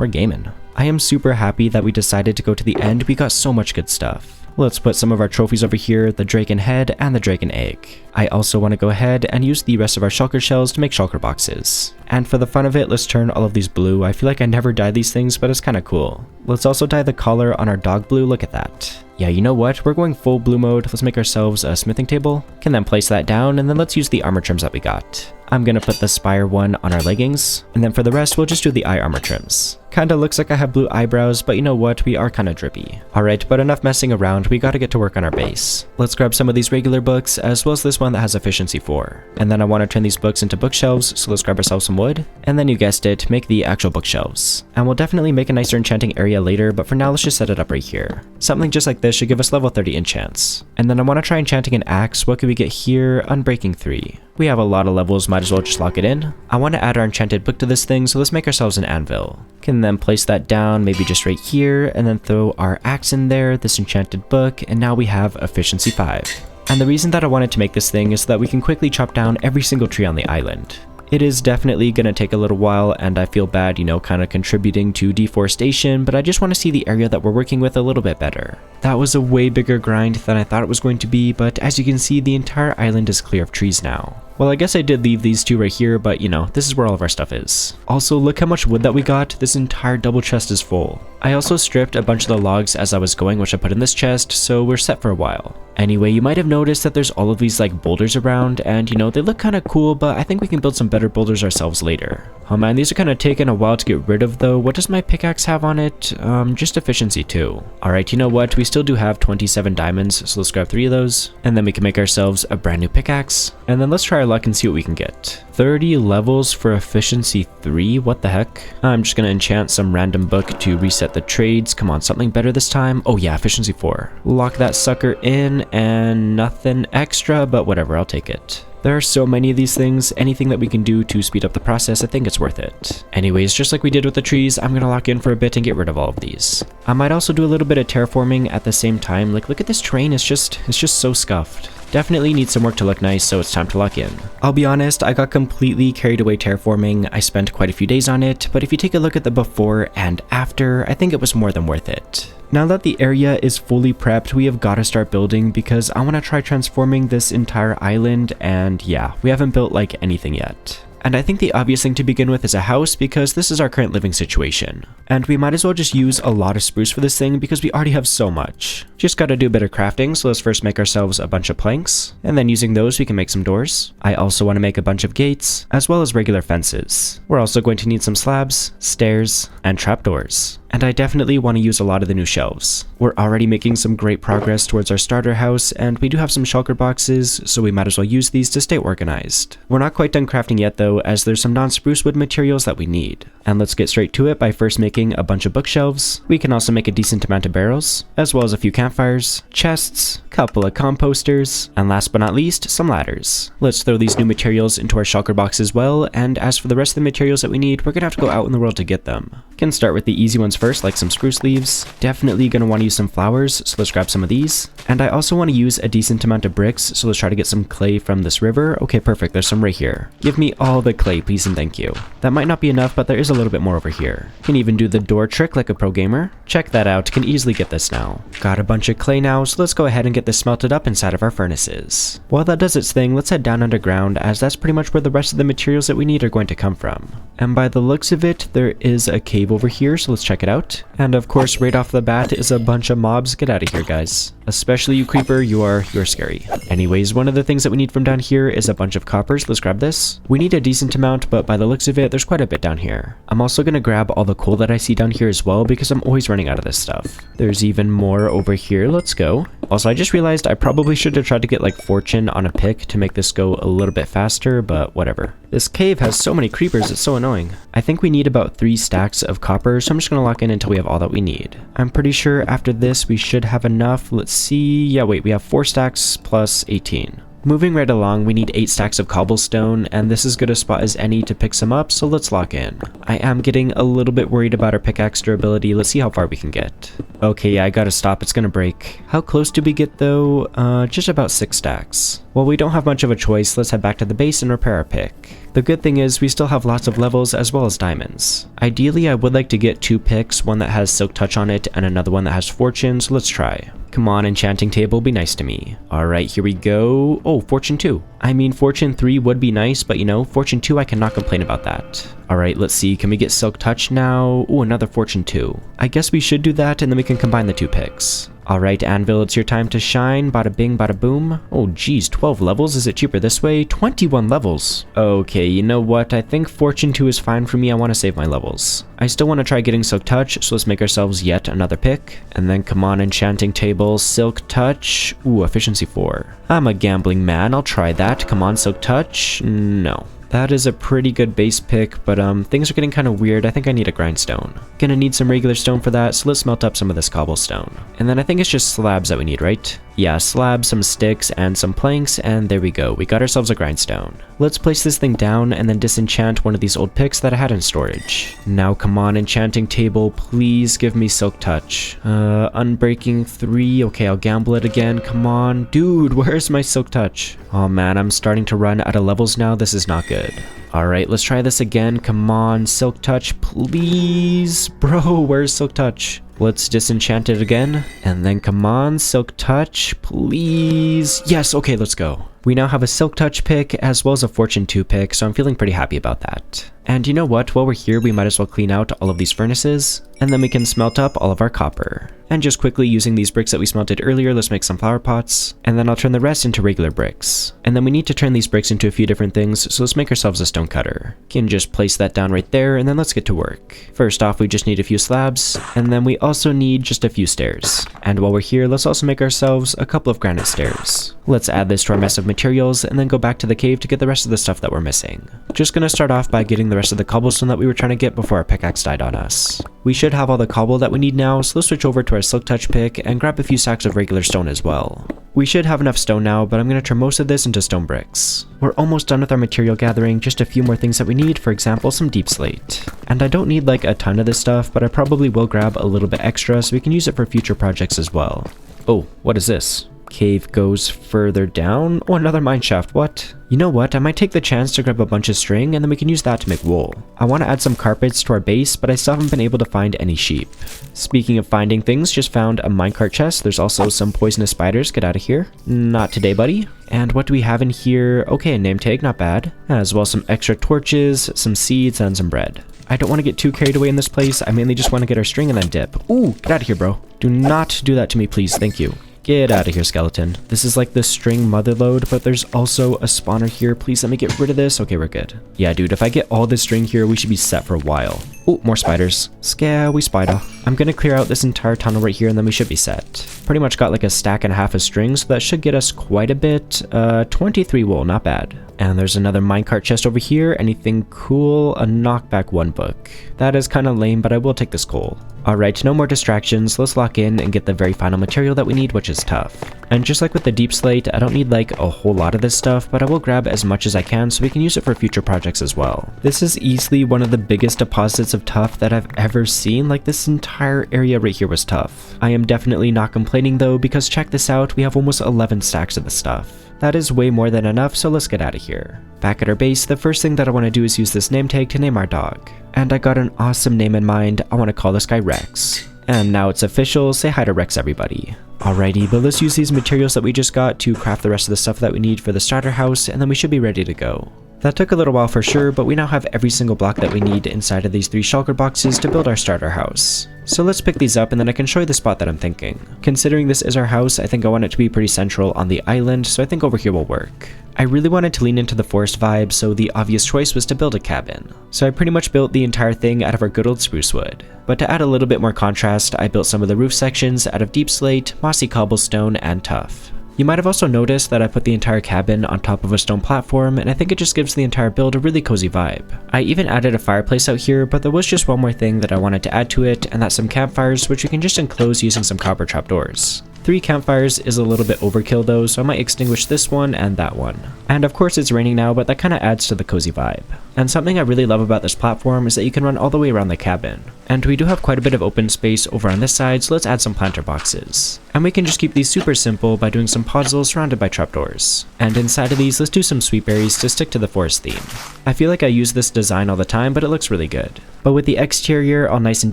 gaming. I am super happy that we decided to go to the end. We got so much good stuff. Let's put some of our trophies over here, the dragon head and the dragon egg. I also want to go ahead and use the rest of our shulker shells to make shulker boxes. And for the fun of it, let's turn all of these blue. I feel like I never dyed these things, but it's kind of cool. Let's also dye the collar on our dog blue. Look at that. Yeah, you know what? We're going full blue mode. Let's make ourselves a smithing table. Can then place that down, and then let's use the armor trims that we got. I'm gonna put the spire one on our leggings, and then for the rest, we'll just do the eye armor trims. Kinda looks like I have blue eyebrows, but you know what, we are kinda drippy. Alright, but enough messing around, we gotta get to work on our base. Let's grab some of these regular books, as well as this one that has efficiency 4. And then I want to turn these books into bookshelves, so let's grab ourselves some wood, and then you guessed it, make the actual bookshelves. And we'll definitely make a nicer enchanting area later, but for now let's just set it up right here. Something just like this should give us level 30 enchants. And then I want to try enchanting an axe. What can we get here? Unbreaking 3. We have a lot of levels, might as well just lock it in. I want to add our enchanted book to this thing, so let's make ourselves an anvil. Can then place that down, maybe just right here, and then throw our axe in there, this enchanted book, and now we have efficiency 5. And the reason that I wanted to make this thing is so that we can quickly chop down every single tree on the island. It is definitely going to take a little while, and I feel bad, you know, kind of contributing to deforestation, but I just want to see the area that we're working with a little bit better. That was a way bigger grind than I thought it was going to be, but as you can see, the entire island is clear of trees now. Well, I guess I did leave these two right here, but you know, this is where all of our stuff is. Also, look how much wood that we got. This entire double chest is full. I also stripped a bunch of the logs as I was going, which I put in this chest, so we're set for a while. Anyway, you might have noticed that there's all of these like boulders around, and you know, they look kind of cool, but I think we can build some better boulders ourselves later. Oh man, these are kind of taking a while to get rid of though. What does my pickaxe have on it? Just efficiency 2. Alright, you know what? We still do have 27 diamonds, so let's grab 3 of those, and then we can make ourselves a brand new pickaxe. And then let's try our luck and see what we can get. 30 levels for efficiency 3? What the heck? I'm just gonna enchant some random book to reset the trades. Come on, something better this time. Oh yeah, efficiency 4. Lock that sucker in, and nothing extra, but whatever, I'll take it. There are so many of these things, anything that we can do to speed up the process, I think it's worth it. Anyways, just like we did with the trees, I'm gonna lock in for a bit and get rid of all of these. I might also do a little bit of terraforming at the same time. Like, look at this terrain, it's just so scuffed. Definitely needs some work to look nice, so it's time to lock in. I'll be honest, I got completely carried away terraforming. I spent quite a few days on it, but if you take a look at the before and after, I think it was more than worth it. Now that the area is fully prepped, we have got to start building because I want to try transforming this entire island, and yeah, we haven't built like anything yet. And I think the obvious thing to begin with is a house because this is our current living situation. And we might as well just use a lot of spruce for this thing because we already have so much. Just gotta do a bit of crafting, so let's first make ourselves a bunch of planks, and then using those we can make some doors. I also want to make a bunch of gates, as well as regular fences. We're also going to need some slabs, stairs, and trapdoors. And I definitely want to use a lot of the new shelves. We're already making some great progress towards our starter house, and we do have some shulker boxes, so we might as well use these to stay organized. We're not quite done crafting yet though, as there's some non-spruce wood materials that we need. And let's get straight to it by first making a bunch of bookshelves. We can also make a decent amount of barrels, as well as a few campfires, chests, couple of composters, and last but not least, some ladders. Let's throw these new materials into our shulker box as well, and as for the rest of the materials that we need, we're gonna have to go out in the world to get them. Can start with the easy ones first, like some spruce leaves. Definitely gonna want to use some flowers, so let's grab some of these. And I also want to use a decent amount of bricks, so let's try to get some clay from this river. Okay, perfect, there's some right here. Give me all the clay, please and thank you. That might not be enough, but there is a little bit more over here. Can even do the door trick like a pro gamer. Check that out, can easily get this now. Got a bunch of clay now, so let's go ahead and get this smelted up inside of our furnaces. While that does its thing, let's head down underground, as that's pretty much where the rest of the materials that we need are going to come from. And by the looks of it, there is a cave over here, so let's check it out. And of course, right off the bat is a bunch of mobs. Get out of here, guys. Especially you, creeper, you're scary. Anyways, one of the things that we need from down here is a bunch of coppers. Let's grab this. We need a decent amount, but by the looks of it, there's quite a bit down here. I'm also gonna grab all the coal that I see down here as well, because I'm always running out of this stuff. There's even more over here. Let's go. Also, I just realized I probably should have tried to get like fortune on a pick to make this go a little bit faster, but whatever. This cave has so many creepers, it's so annoying. I think we need about 3 stacks of copper, so I'm just gonna lock in until we have all that we need. I'm pretty sure after this we should have enough. Let's see. Yeah, wait, we have 4 stacks plus 18. Moving right along, we need 8 stacks of cobblestone, and this is good a spot as any to pick some up, so let's lock in. I am getting a little bit worried about our pickaxe durability. Let's see how far we can get. Okay, yeah, I gotta stop, it's gonna break. How close did we get though? Just about 6 stacks. Well, we don't have much of a choice, let's head back to the base and repair our pick. The good thing is we still have lots of levels as well as diamonds. Ideally, I would like to get 2 picks, one that has silk touch on it and another one that has fortune, so let's try. Come on, enchanting table, be nice to me. Alright, here we go. Oh, fortune 2. I mean, fortune 3 would be nice, but you know, fortune 2, I cannot complain about that. Alright, let's see, can we get silk touch now? Oh, another fortune 2. I guess we should do that and then we can combine the 2 picks. Alright, Anvil, it's your time to shine. Bada bing, bada boom. Oh geez, 12 levels? Is it cheaper this way? 21 levels. Okay, you know what? I think Fortune 2 is fine for me. I want to save my levels. I still want to try getting Silk Touch, so let's make ourselves yet another pick. And then come on, Enchanting Table, Silk Touch. Ooh, Efficiency 4. I'm a gambling man. I'll try that. Come on, Silk Touch. No. That is a pretty good base pick, but things are getting kind of weird. I think I need a grindstone. Gonna need some regular stone for that, so let's smelt up some of this cobblestone. And then I think it's just slabs that we need, right? Yeah, slabs, some sticks, and some planks, and there we go. We got ourselves a grindstone. Let's place this thing down and then disenchant one of these old picks that I had in storage. Now come on, Enchanting Table, please give me Silk Touch. Unbreaking 3. Okay, I'll gamble it again. Come on. Dude, where's my Silk Touch? Oh man, I'm starting to run out of levels now. This is not good. Alright, let's try this again. Come on, Silk Touch, please. Bro, where's Silk Touch? Let's disenchant it again. And then come on, Silk Touch, please. Yes, okay, let's go. We now have a Silk Touch pick as well as a Fortune 2 pick, so I'm feeling pretty happy about that. And you know what, while we're here, we might as well clean out all of these furnaces, and then we can smelt up all of our copper. And just quickly using these bricks that we smelted earlier, let's make some flower pots, and then I'll turn the rest into regular bricks. And then we need to turn these bricks into a few different things, so let's make ourselves a stone cutter. Can just place that down right there, and then let's get to work. First off, we just need a few slabs, and then we also need just a few stairs. And while we're here, let's also make ourselves a couple of granite stairs. Let's add this to our mess of materials, and then go back to the cave to get the rest of the stuff that we're missing. Just gonna start off by getting the rest of the cobblestone that we were trying to get before our pickaxe died on us. We should have all the cobble that we need now, so let's switch over to our Silk Touch pick and grab a few stacks of regular stone as well. We should have enough stone now, but I'm going to turn most of this into stone bricks. We're almost done with our material gathering, just a few more things that we need, for example, some deep slate. And I don't need like a ton of this stuff, but I probably will grab a little bit extra so we can use it for future projects as well. Oh, what is this? Cave goes further down? Oh, another mine shaft, what? You know what, I might take the chance to grab a bunch of string and then we can use that to make wool. I want to add some carpets to our base, but I still haven't been able to find any sheep. Speaking of finding things, just found a minecart chest. There's also some poisonous spiders. Get out of here. Not today, buddy. And what do we have in here? Okay, a name tag, not bad. As well as some extra torches, some seeds, and some bread. I don't want to get too carried away in this place. I mainly just want to get our string and then dip. Ooh, get out of here, bro. Do not do that to me, please. Thank you. Get out of here, skeleton. This is like the string mother load, but there's also a spawner here. Please let me get rid of this. Okay, we're good. Yeah, dude, if I get all this string here, we should be set for a while. Oh, more spiders. Scary spider. I'm gonna clear out this entire tunnel right here and then we should be set. Pretty much got like a stack and a half of string, so that should get us quite a bit. 23 wool, not bad. And there's another minecart chest over here. Anything cool? A knockback 1 book. That is kind of lame, but I will take this coal. Alright, no more distractions. Let's lock in and get the very final material that we need, which is tough. And just like with the deep slate, I don't need like a whole lot of this stuff, but I will grab as much as I can so we can use it for future projects as well. This is easily one of the biggest deposits of tough that I've ever seen. Like, this entire area right here was tough. I am definitely not complaining though, because check this out, we have almost 11 stacks of this stuff. That is way more than enough, so let's get out of here. Back at our base, the first thing that I want to do is use this name tag to name our dog. And I got an awesome name in mind. I want to call this guy Rex. And now it's official, say hi to Rex, everybody. Alrighty, but let's use these materials that we just got to craft the rest of the stuff that we need for the starter house, and then we should be ready to go. That took a little while for sure, but we now have every single block that we need inside of these 3 shulker boxes to build our starter house. So let's pick these up and then I can show you the spot that I'm thinking. Considering this is our house, I think I want it to be pretty central on the island, so I think over here will work. I really wanted to lean into the forest vibe, so the obvious choice was to build a cabin. So I pretty much built the entire thing out of our good old spruce wood. But to add a little bit more contrast, I built some of the roof sections out of deep slate, mossy cobblestone, and tuff. You might have also noticed that I put the entire cabin on top of a stone platform, and I think it just gives the entire build a really cozy vibe. I even added a fireplace out here, but there was just one more thing that I wanted to add to it, and that's some campfires, which we can just enclose using some copper trapdoors. 3 campfires is a little bit overkill though, so I might extinguish this one and that one. And of course it's raining now, but that kind of adds to the cozy vibe. And something I really love about this platform is that you can run all the way around the cabin. And we do have quite a bit of open space over on this side, so let's add some planter boxes. And we can just keep these super simple by doing some puzzles surrounded by trapdoors. And inside of these, let's do some sweet berries to stick to the forest theme. I feel like I use this design all the time, but it looks really good. But with the exterior all nice and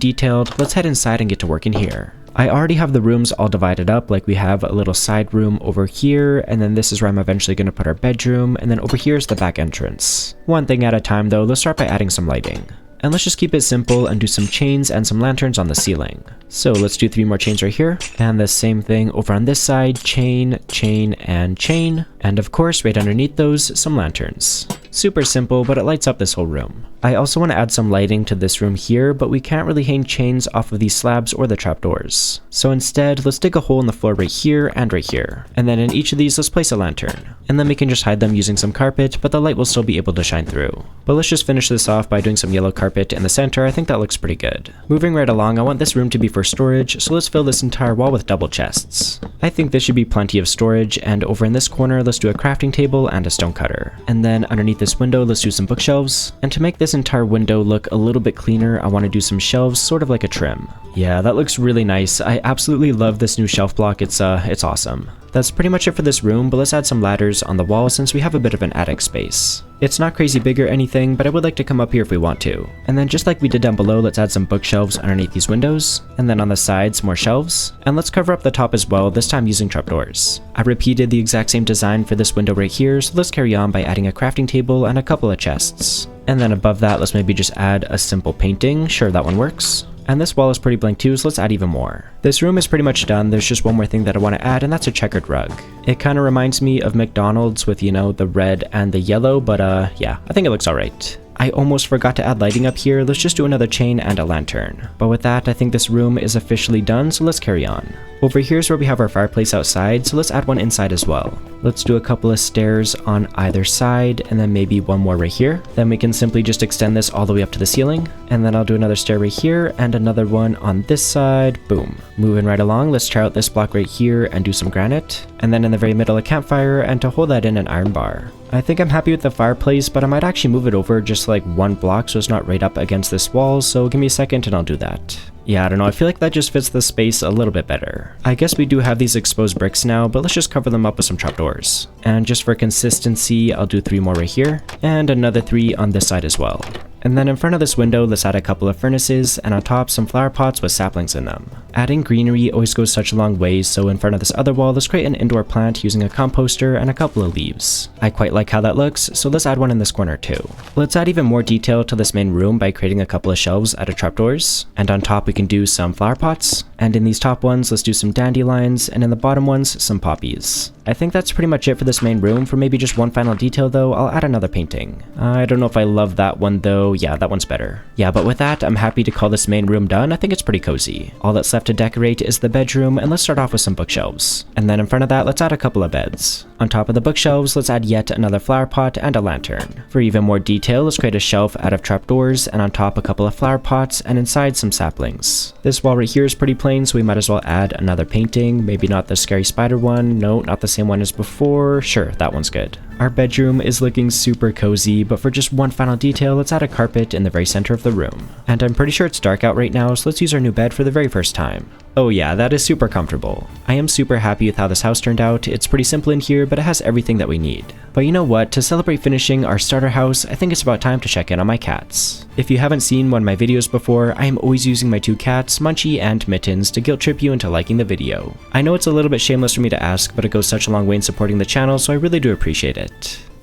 detailed, let's head inside and get to work in here. I already have the rooms all divided up, like we have a little side room over here, and then this is where I'm eventually going to put our bedroom, and then over here is the back entrance. One thing at a time though, let's start by adding some lighting. And let's just keep it simple and do some chains and some lanterns on the ceiling. So let's do 3 more chains right here. And the same thing over on this side, chain, chain, and chain. And of course, right underneath those, some lanterns. Super simple, but it lights up this whole room. I also want to add some lighting to this room here, but we can't really hang chains off of these slabs or the trapdoors. So instead, let's dig a hole in the floor right here and right here. And then in each of these, let's place a lantern. And then we can just hide them using some carpet, but the light will still be able to shine through. But let's just finish this off by doing some yellow carpet in the center. I think that looks pretty good. Moving right along, I want this room to be for storage, so let's fill this entire wall with double chests. I think this should be plenty of storage, and over in this corner, let's do a crafting table and a stone cutter. And then underneath this window, let's do some bookshelves. And to make this entire window look a little bit cleaner, I want to do some shelves, sort of like a trim. Yeah, that looks really nice. I absolutely love this new shelf block. It's awesome. That's pretty much it for this room, but let's add some ladders on the wall since we have a bit of an attic space. It's not crazy big or anything, but I would like to come up here if we want to. And then just like we did down below, let's add some bookshelves underneath these windows. And then on the sides, more shelves. And let's cover up the top as well, this time using trapdoors. I repeated the exact same design for this window right here, so let's carry on by adding a crafting table and a couple of chests. And then above that, let's maybe just add a simple painting. Sure, that one works. And this wall is pretty blank too, so let's add even more. This room is pretty much done. There's just one more thing that I want to add, and that's a checkered rug. It kind of reminds me of McDonald's with, you know, the red and the yellow, but yeah, I think it looks alright. I almost forgot to add lighting up here. Let's just do another chain and a lantern. But with that, I think this room is officially done, so let's carry on. Over here is where we have our fireplace outside, so let's add one inside as well. Let's do a couple of stairs on either side, and then maybe one more right here. Then we can simply just extend this all the way up to the ceiling. And then I'll do another stair right here, and another one on this side. Boom. Moving right along, let's try out this block right here and do some granite. And then in the very middle, a campfire, and to hold that in, an iron bar. I think I'm happy with the fireplace, but I might actually move it over just like one block so it's not right up against this wall, so give me a second and I'll do that. Yeah, I don't know, I feel like that just fits the space a little bit better. I guess we do have these exposed bricks now, but let's just cover them up with some trapdoors. And just for consistency, I'll do 3 more right here, and another 3 on this side as well. And then in front of this window, let's add a couple of furnaces, and on top some flower pots with saplings in them. Adding greenery always goes such a long way, so in front of this other wall, let's create an indoor plant using a composter and a couple of leaves. I quite like how that looks, so let's add one in this corner too. Let's add even more detail to this main room by creating a couple of shelves out of trapdoors, and on top we can do some flower pots, and in these top ones, let's do some dandelions, and in the bottom ones, some poppies. I think that's pretty much it for this main room. For maybe just one final detail though, I'll add another painting. I don't know if I love that one though. Yeah, that one's better. Yeah, but with that, I'm happy to call this main room done. I think it's pretty cozy. All that's left to decorate is the bedroom, and let's start off with some bookshelves. And then in front of that, let's add a couple of beds. On top of the bookshelves, let's add yet another flower pot and a lantern. For even more detail, let's create a shelf out of trapdoors, and on top a couple of flower pots, and inside some saplings. This wall right here is pretty plain, so we might as well add another painting. Maybe not the scary spider one. No, not the same one as before. Sure, that one's good. Our bedroom is looking super cozy, but for just one final detail, let's add a carpet in the very center of the room. And I'm pretty sure it's dark out right now, so let's use our new bed for the very first time. Oh yeah, that is super comfortable. I am super happy with how this house turned out. It's pretty simple in here, but it has everything that we need. But you know what? To celebrate finishing our starter house, I think it's about time to check in on my cats. If you haven't seen one of my videos before, I am always using my 2 cats, Munchie and Mittens, to guilt trip you into liking the video. I know it's a little bit shameless for me to ask, but it goes such a long way in supporting the channel, so I really do appreciate it.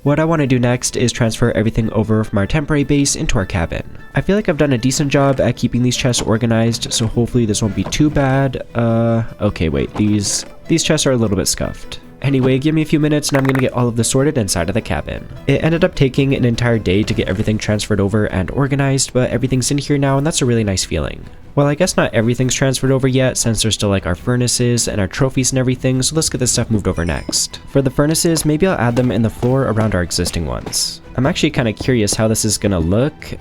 What I want to do next is transfer everything over from our temporary base into our cabin. I feel like I've done a decent job at keeping these chests organized, so hopefully this won't be too bad. Okay, wait, these chests are a little bit scuffed. Anyway, give me a few minutes and I'm gonna get all of this sorted inside of the cabin. It ended up taking an entire day to get everything transferred over and organized, but everything's in here now and that's a really nice feeling. Well, I guess not everything's transferred over yet, since there's still like our furnaces and our trophies and everything, so let's get this stuff moved over next. For the furnaces, maybe I'll add them in the floor around our existing ones. I'm actually kind of curious how this is gonna look.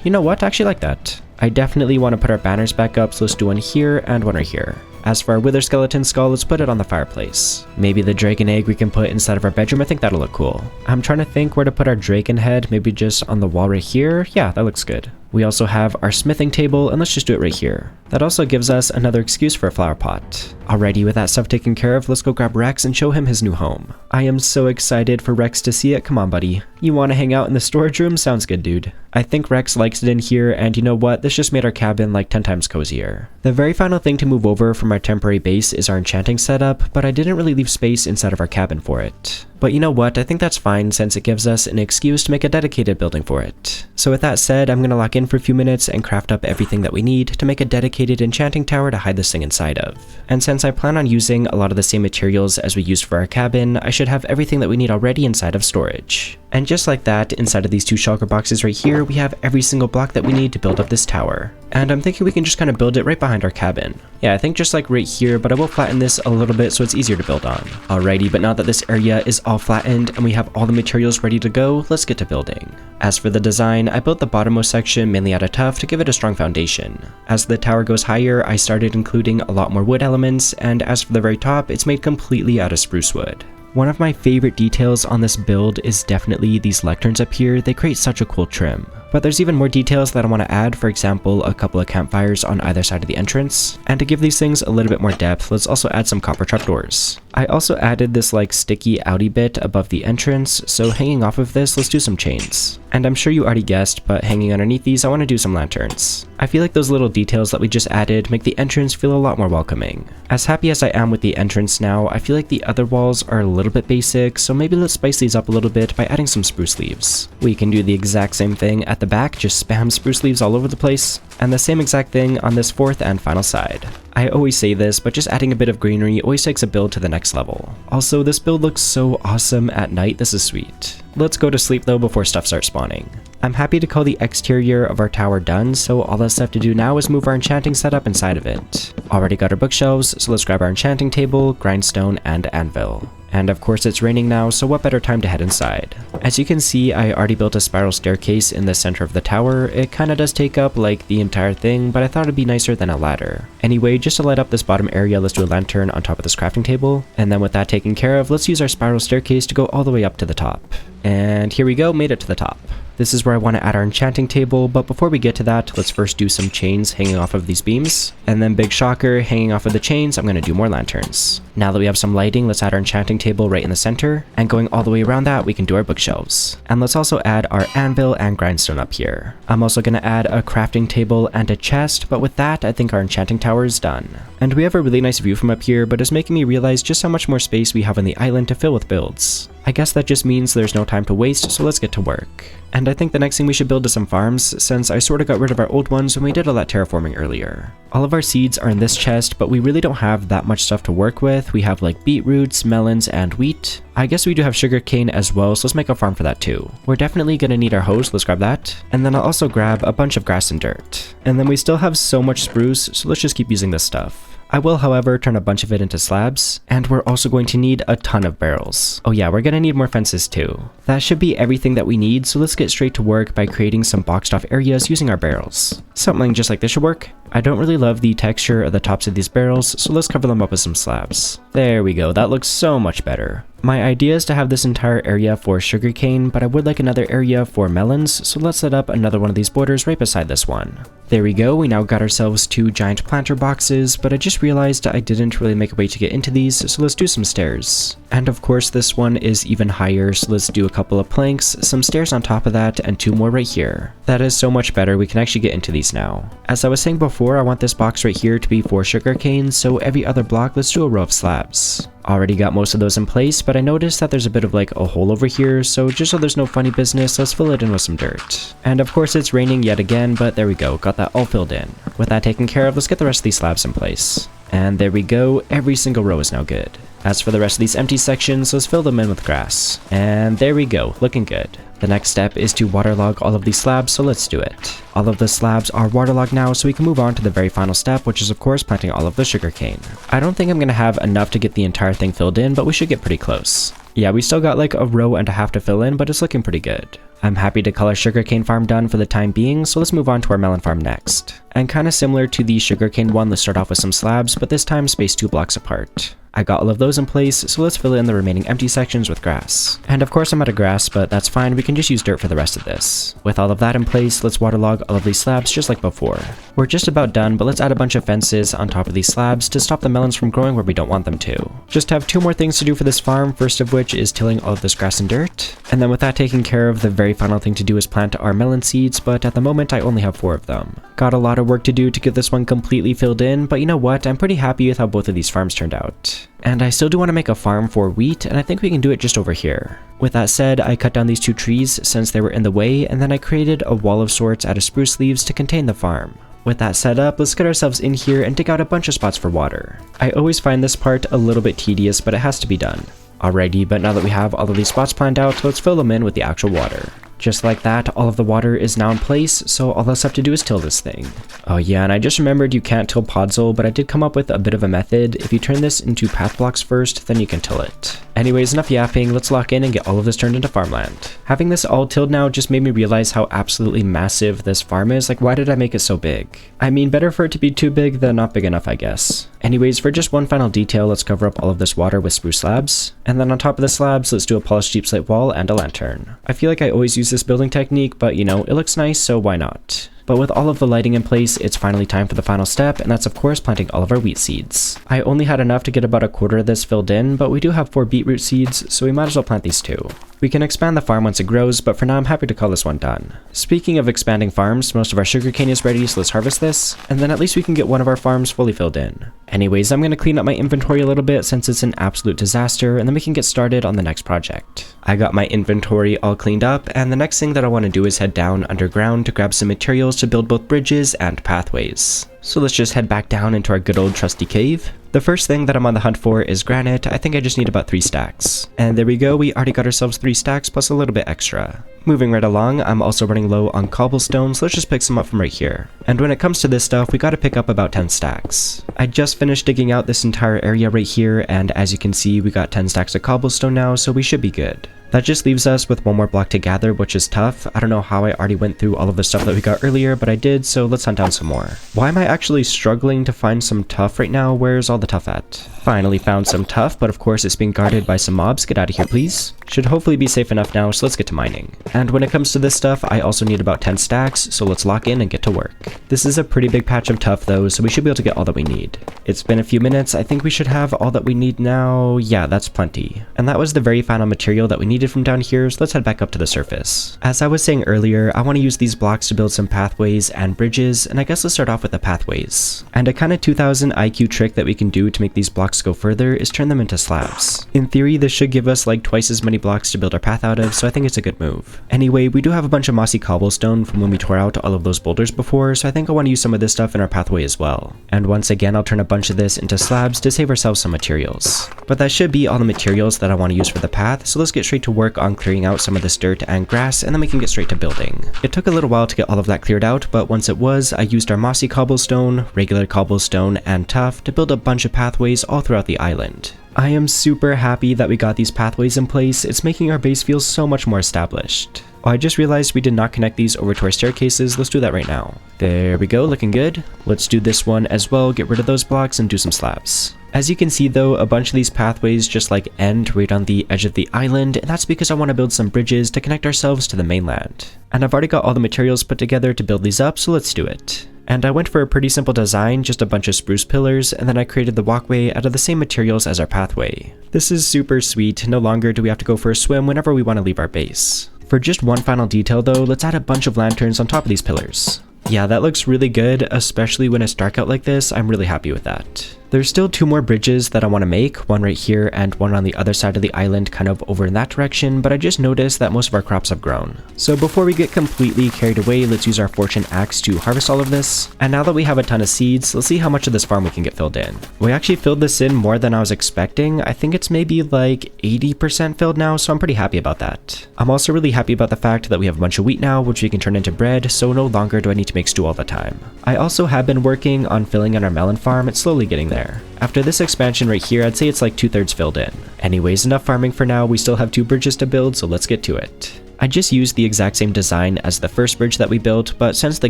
You know what? I actually like that. I definitely want to put our banners back up, so let's do one here and one right here. As for our wither skeleton skull, let's put it on the fireplace. Maybe the dragon egg we can put inside of our bedroom. I think that'll look cool. I'm trying to think where to put our dragon head. Maybe just on the wall right here. Yeah, that looks good. We also have our smithing table, and let's just do it right here. That also gives us another excuse for a flower pot. Alrighty, with that stuff taken care of, let's go grab Rex and show him his new home. I am so excited for Rex to see it. Come on, buddy. You want to hang out in the storage room? Sounds good, dude. I think Rex likes it in here, and you know what? This just made our cabin like 10 times cozier. The very final thing to move over from our temporary base is our enchanting setup, but I didn't really leave space inside of our cabin for it. But you know what, I think that's fine since it gives us an excuse to make a dedicated building for it. So with that said, I'm going to lock in for a few minutes and craft up everything that we need to make a dedicated enchanting tower to hide this thing inside of. And since I plan on using a lot of the same materials as we used for our cabin, I should have everything that we need already inside of storage. And just like that, inside of these two shulker boxes right here, we have every single block that we need to build up this tower. And I'm thinking we can just kind of build it right behind our cabin. Yeah, I think just like right here, but I will flatten this a little bit so it's easier to build on. Alrighty, but now that this area is all flattened and we have all the materials ready to go, let's get to building. As for the design, I built the bottommost section mainly out of tuff to give it a strong foundation. As the tower goes higher, I started including a lot more wood elements, and as for the very top, it's made completely out of spruce wood. One of my favorite details on this build is definitely these lecterns up here. They create such a cool trim. But there's even more details that I want to add, for example, a couple of campfires on either side of the entrance. And to give these things a little bit more depth, let's also add some copper trapdoors. I also added this like sticky outy bit above the entrance, so hanging off of this, let's do some chains. And I'm sure you already guessed, but hanging underneath these, I want to do some lanterns. I feel like those little details that we just added make the entrance feel a lot more welcoming. As happy as I am with the entrance now, I feel like the other walls are a little bit basic, so maybe let's spice these up a little bit by adding some spruce leaves. We can do the exact same thing at the back, just spam spruce leaves all over the place, and the same exact thing on this fourth and final side. I always say this, but just adding a bit of greenery always takes a build to the next level. Also, this build looks so awesome at night, this is sweet. Let's go to sleep though before stuff starts spawning. I'm happy to call the exterior of our tower done, so all that's left to do now is move our enchanting setup inside of it. Already got our bookshelves, so let's grab our enchanting table, grindstone, and anvil. And of course it's raining now, so what better time to head inside. As you can see, I already built a spiral staircase in the center of the tower. It kinda does take up like the entire thing, but I thought it'd be nicer than a ladder. Anyway, just to light up this bottom area, let's do a lantern on top of this crafting table. And then with that taken care of, let's use our spiral staircase to go all the way up to the top. And here we go, made it to the top. This is where I want to add our enchanting table, but before we get to that, let's first do some chains hanging off of these beams. And then big shocker, hanging off of the chains, I'm going to do more lanterns. Now that we have some lighting, let's add our enchanting table right in the center. And going all the way around that, we can do our bookshelves. And let's also add our anvil and grindstone up here. I'm also going to add a crafting table and a chest, but with that, I think our enchanting tower is done. And we have a really nice view from up here, but it's making me realize just how much more space we have on the island to fill with builds. I guess that just means there's no time to waste, so let's get to work. And I think the next thing we should build is some farms, since I sorta got rid of our old ones when we did all that terraforming earlier. All of our seeds are in this chest, but we really don't have that much stuff to work with. We have like beetroots, melons, and wheat. I guess we do have sugarcane as well, so let's make a farm for that too. We're definitely gonna need our hose, let's grab that. And then I'll also grab a bunch of grass and dirt. And then we still have so much spruce, so let's just keep using this stuff. I will, however, turn a bunch of it into slabs, and we're also going to need a ton of barrels. Oh yeah, we're gonna need more fences too. That should be everything that we need, so let's get straight to work by creating some boxed off areas using our barrels. Something just like this should work. I don't really love the texture of the tops of these barrels, so let's cover them up with some slabs. There we go, that looks so much better. My idea is to have this entire area for sugarcane, but I would like another area for melons, so let's set up another one of these borders right beside this one. There we go, we now got ourselves 2 giant planter boxes, but I just realized I didn't really make a way to get into these, so let's do some stairs. And of course this one is even higher, so let's do a couple of planks, some stairs on top of that, and 2 more right here. That is so much better, we can actually get into these now. As I was saying before, I want this box right here to be for sugarcane, so every other block let's do a row of slabs. Already got most of those in place, but I noticed that there's a bit of like a hole over here, so just so there's no funny business, let's fill it in with some dirt. And of course it's raining yet again, but there we go, got that all filled in. With that taken care of, let's get the rest of these slabs in place. And there we go, every single row is now good. As for the rest of these empty sections, let's fill them in with grass. And there we go, looking good. The next step is to waterlog all of these slabs, so let's do it. All of the slabs are waterlogged now, so we can move on to the very final step, which is of course planting all of the sugarcane. I don't think I'm going to have enough to get the entire thing filled in, but we should get pretty close. Yeah, we still got like a row and a half to fill in, but it's looking pretty good. I'm happy to call our sugarcane farm done for the time being, so let's move on to our melon farm next. And kinda similar to the sugarcane one, let's start off with some slabs, but this time spaced 2 blocks apart. I got all of those in place, so let's fill in the remaining empty sections with grass. And of course I'm out of grass, but that's fine, we can just use dirt for the rest of this. With all of that in place, let's waterlog all of these slabs just like before. We're just about done, but let's add a bunch of fences on top of these slabs to stop the melons from growing where we don't want them to. Just have 2 more things to do for this farm, first of which is tilling all of this grass and dirt. And then with that taken care of, the very final thing to do is plant our melon seeds, but at the moment I only have 4 of them. Got a lot of work to do to get this one completely filled in, but you know what, I'm pretty happy with how both of these farms turned out. And I still do want to make a farm for wheat, and I think we can do it just over here. With that said, I cut down these 2 trees since they were in the way, and then I created a wall of sorts out of spruce leaves to contain the farm. With that set up, let's get ourselves in here and dig out a bunch of spots for water. I always find this part a little bit tedious, but it has to be done. Alrighty, but now that we have all of these spots planned out, let's fill them in with the actual water. Just like that, all of the water is now in place, so all else I have to do is till this thing. Oh yeah, and I just remembered you can't till podzol, but I did come up with a bit of a method. If you turn this into path blocks first, then you can till it. Anyways, enough yapping, let's lock in and get all of this turned into farmland. Having this all tilled now just made me realize how absolutely massive this farm is. Like, why did I make it so big? I mean, better for it to be too big than not big enough, I guess. Anyways, for just one final detail, let's cover up all of this water with spruce slabs. And then on top of the slabs, let's do a polished deep slate wall and a lantern. I feel like I always use this building technique, but you know, it looks nice, so why not? But with all of the lighting in place, it's finally time for the final step, and that's of course planting all of our wheat seeds. I only had enough to get about a quarter of this filled in, but we do have 4 beetroot seeds, so we might as well plant these too. We can expand the farm once it grows, but for now I'm happy to call this one done. Speaking of expanding farms, most of our sugarcane is ready, so let's harvest this, and then at least we can get one of our farms fully filled in. Anyways, I'm going to clean up my inventory a little bit since it's an absolute disaster, and then we can get started on the next project. I got my inventory all cleaned up, and the next thing that I want to do is head down underground to grab some materials to build both bridges and pathways. So let's just head back down into our good old trusty cave. The first thing that I'm on the hunt for is granite. I think I just need about 3 stacks. And there we go, we already got ourselves 3 stacks plus a little bit extra. Moving right along, I'm also running low on cobblestone, so let's just pick some up from right here. And when it comes to this stuff, we gotta pick up about 10 stacks. I just finished digging out this entire area right here, and as you can see, we got 10 stacks of cobblestone now, so we should be good. That just leaves us with 1 more block to gather, which is tough. I don't know how I already went through all of the stuff that we got earlier, but I did, so let's hunt down some more. Why am I actually struggling to find some tuff right now? Where's all the tuff at? Finally found some tuff, but of course it's being guarded by some mobs. Get out of here, please. Should hopefully be safe enough now, so let's get to mining. And when it comes to this stuff, I also need about 10 stacks, so let's lock in and get to work. This is a pretty big patch of tuff though, so we should be able to get all that we need. It's been a few minutes, I think we should have all that we need now. Yeah, that's plenty. And that was the very final material that we needed from down here, so let's head back up to the surface. As I was saying earlier, I want to use these blocks to build some pathways and bridges, and I guess let's start off with the pathways. And a kind of 2000 IQ trick that we can do to make these blocks go further is turn them into slabs. In theory, this should give us like twice as many blocks to build our path out of, so I think it's a good move. Anyway, we do have a bunch of mossy cobblestone from when we tore out all of those boulders before, so I think I want to use some of this stuff in our pathway as well. And once again, I'll turn a bunch of this into slabs to save ourselves some materials. But that should be all the materials that I want to use for the path, so let's get straight to work on clearing out some of this dirt and grass, and then we can get straight to building. It took a little while to get all of that cleared out, but once it was, I used our mossy cobblestone, regular cobblestone, and tuff to build a bunch of pathways all throughout the island. I am super happy that we got these pathways in place. It's making our base feel so much more established. Oh, I just realized we did not connect these over to our staircases. Let's do that right now. There we go, looking good. Let's do this one as well, get rid of those blocks and do some slabs. As you can see though, a bunch of these pathways just like end right on the edge of the island, and that's because I want to build some bridges to connect ourselves to the mainland. And I've already got all the materials put together to build these up, so let's do it. And I went for a pretty simple design, just a bunch of spruce pillars, and then I created the walkway out of the same materials as our pathway. This is super sweet, no longer do we have to go for a swim whenever we want to leave our base. For just one final detail though, let's add a bunch of lanterns on top of these pillars. Yeah, that looks really good, especially when it's dark out like this. I'm really happy with that. There's still 2 more bridges that I want to make, one right here and one on the other side of the island kind of over in that direction, but I just noticed that most of our crops have grown. So before we get completely carried away, let's use our fortune axe to harvest all of this. And now that we have a ton of seeds, let's see how much of this farm we can get filled in. We actually filled this in more than I was expecting. I think it's maybe like 80% filled now, so I'm pretty happy about that. I'm also really happy about the fact that we have a bunch of wheat now, which we can turn into bread, so no longer do I need to make stew all the time. I also have been working on filling in our melon farm. It's slowly getting there. After this expansion right here, I'd say it's like 2/3 filled in. Anyways, enough farming for now. We still have 2 bridges to build, so let's get to it. I just used the exact same design as the first bridge that we built, but since the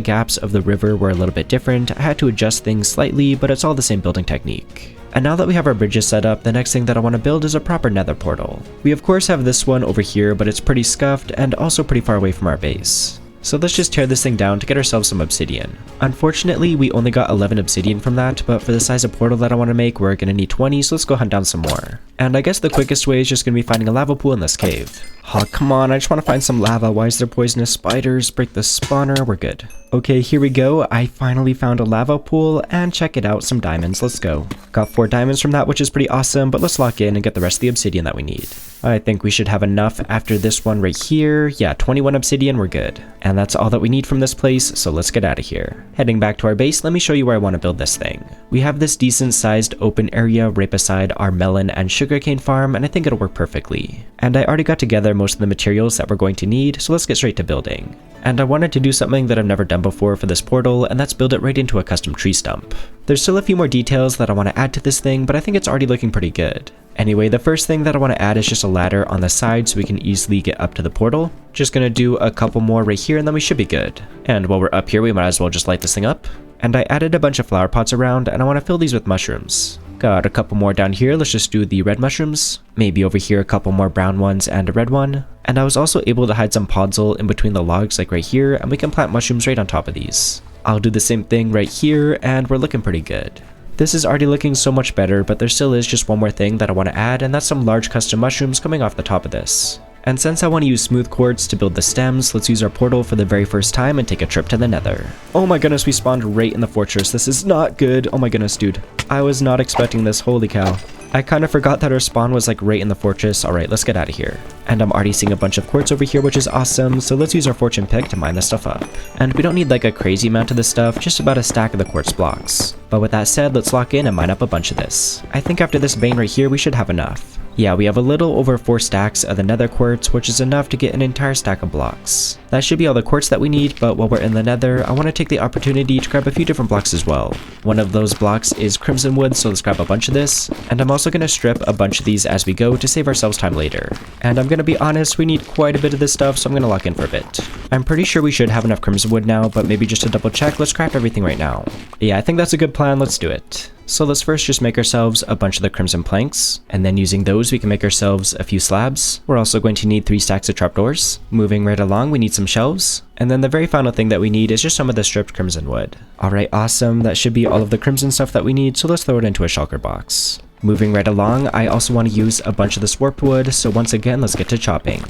gaps of the river were a little bit different, I had to adjust things slightly, but it's all the same building technique. And now that we have our bridges set up, the next thing that I want to build is a proper nether portal. We of course have this one over here, but it's pretty scuffed and also pretty far away from our base. So let's just tear this thing down to get ourselves some obsidian. Unfortunately, we only got 11 obsidian from that, but for the size of portal that I want to make, we're going to need 20, so let's go hunt down some more. And I guess the quickest way is just going to be finding a lava pool in this cave. Oh, come on, I just want to find some lava. Why is there poisonous spiders? Break the spawner, we're good. Okay, here we go. I finally found a lava pool, and check it out, some diamonds. Let's go. Got 4 diamonds from that, which is pretty awesome, but let's lock in and get the rest of the obsidian that we need. I think we should have enough after this one right here. Yeah, 21 obsidian, we're good. And that's all that we need from this place, so let's get out of here. Heading back to our base, let me show you where I want to build this thing. We have this decent sized open area right beside our melon and sugarcane farm, and I think it'll work perfectly. And I already got together most of the materials that we're going to need, so let's get straight to building. And I wanted to do something that I've never done before for this portal, and that's build it right into a custom tree stump. There's still a few more details that I want to add to this thing, but I think it's already looking pretty good. Anyway, the first thing that I want to add is just a ladder on the side so we can easily get up to the portal. Just gonna do a couple more right here and then we should be good. And while we're up here, we might as well just light this thing up. And I added a bunch of flower pots around and I want to fill these with mushrooms. Got a couple more down here, let's just do the red mushrooms. Maybe over here a couple more brown ones and a red one. And I was also able to hide some podzol in between the logs like right here, and we can plant mushrooms right on top of these. I'll do the same thing right here and we're looking pretty good. This is already looking so much better, but there still is just one more thing that I want to add, and that's some large custom mushrooms coming off the top of this. And since I want to use smooth quartz to build the stems, let's use our portal for the very first time and take a trip to the Nether. Oh my goodness, we spawned right in the fortress. This is not good. Oh my goodness, dude. I was not expecting this. Holy cow. I kind of forgot that our spawn was like right in the fortress. Alright, let's get out of here. And I'm already seeing a bunch of quartz over here, which is awesome, so let's use our fortune pick to mine this stuff up. And we don't need like a crazy amount of this stuff, just about a stack of the quartz blocks. But with that said, let's lock in and mine up a bunch of this. I think after this vein right here, we should have enough. Yeah, we have a little over 4 stacks of the nether quartz, which is enough to get an entire stack of blocks. That should be all the quartz that we need, but while we're in the nether, I want to take the opportunity to grab a few different blocks as well. One of those blocks is crimson wood, so let's grab a bunch of this. And I'm also going to strip a bunch of these as we go to save ourselves time later. And I'm going to be honest, we need quite a bit of this stuff, so I'm going to lock in for a bit. I'm pretty sure we should have enough crimson wood now, but maybe just to double check, let's craft everything right now. Yeah, I think that's a good plan, let's do it. So let's first just make ourselves a bunch of the crimson planks, and then using those we can make ourselves a few slabs. We're also going to need 3 stacks of trapdoors. Moving right along, we need some shelves. And then the very final thing that we need is just some of the stripped crimson wood. Alright, awesome, that should be all of the crimson stuff that we need, so let's throw it into a shulker box. Moving right along, I also want to use a bunch of this warped wood, so once again, let's get to chopping.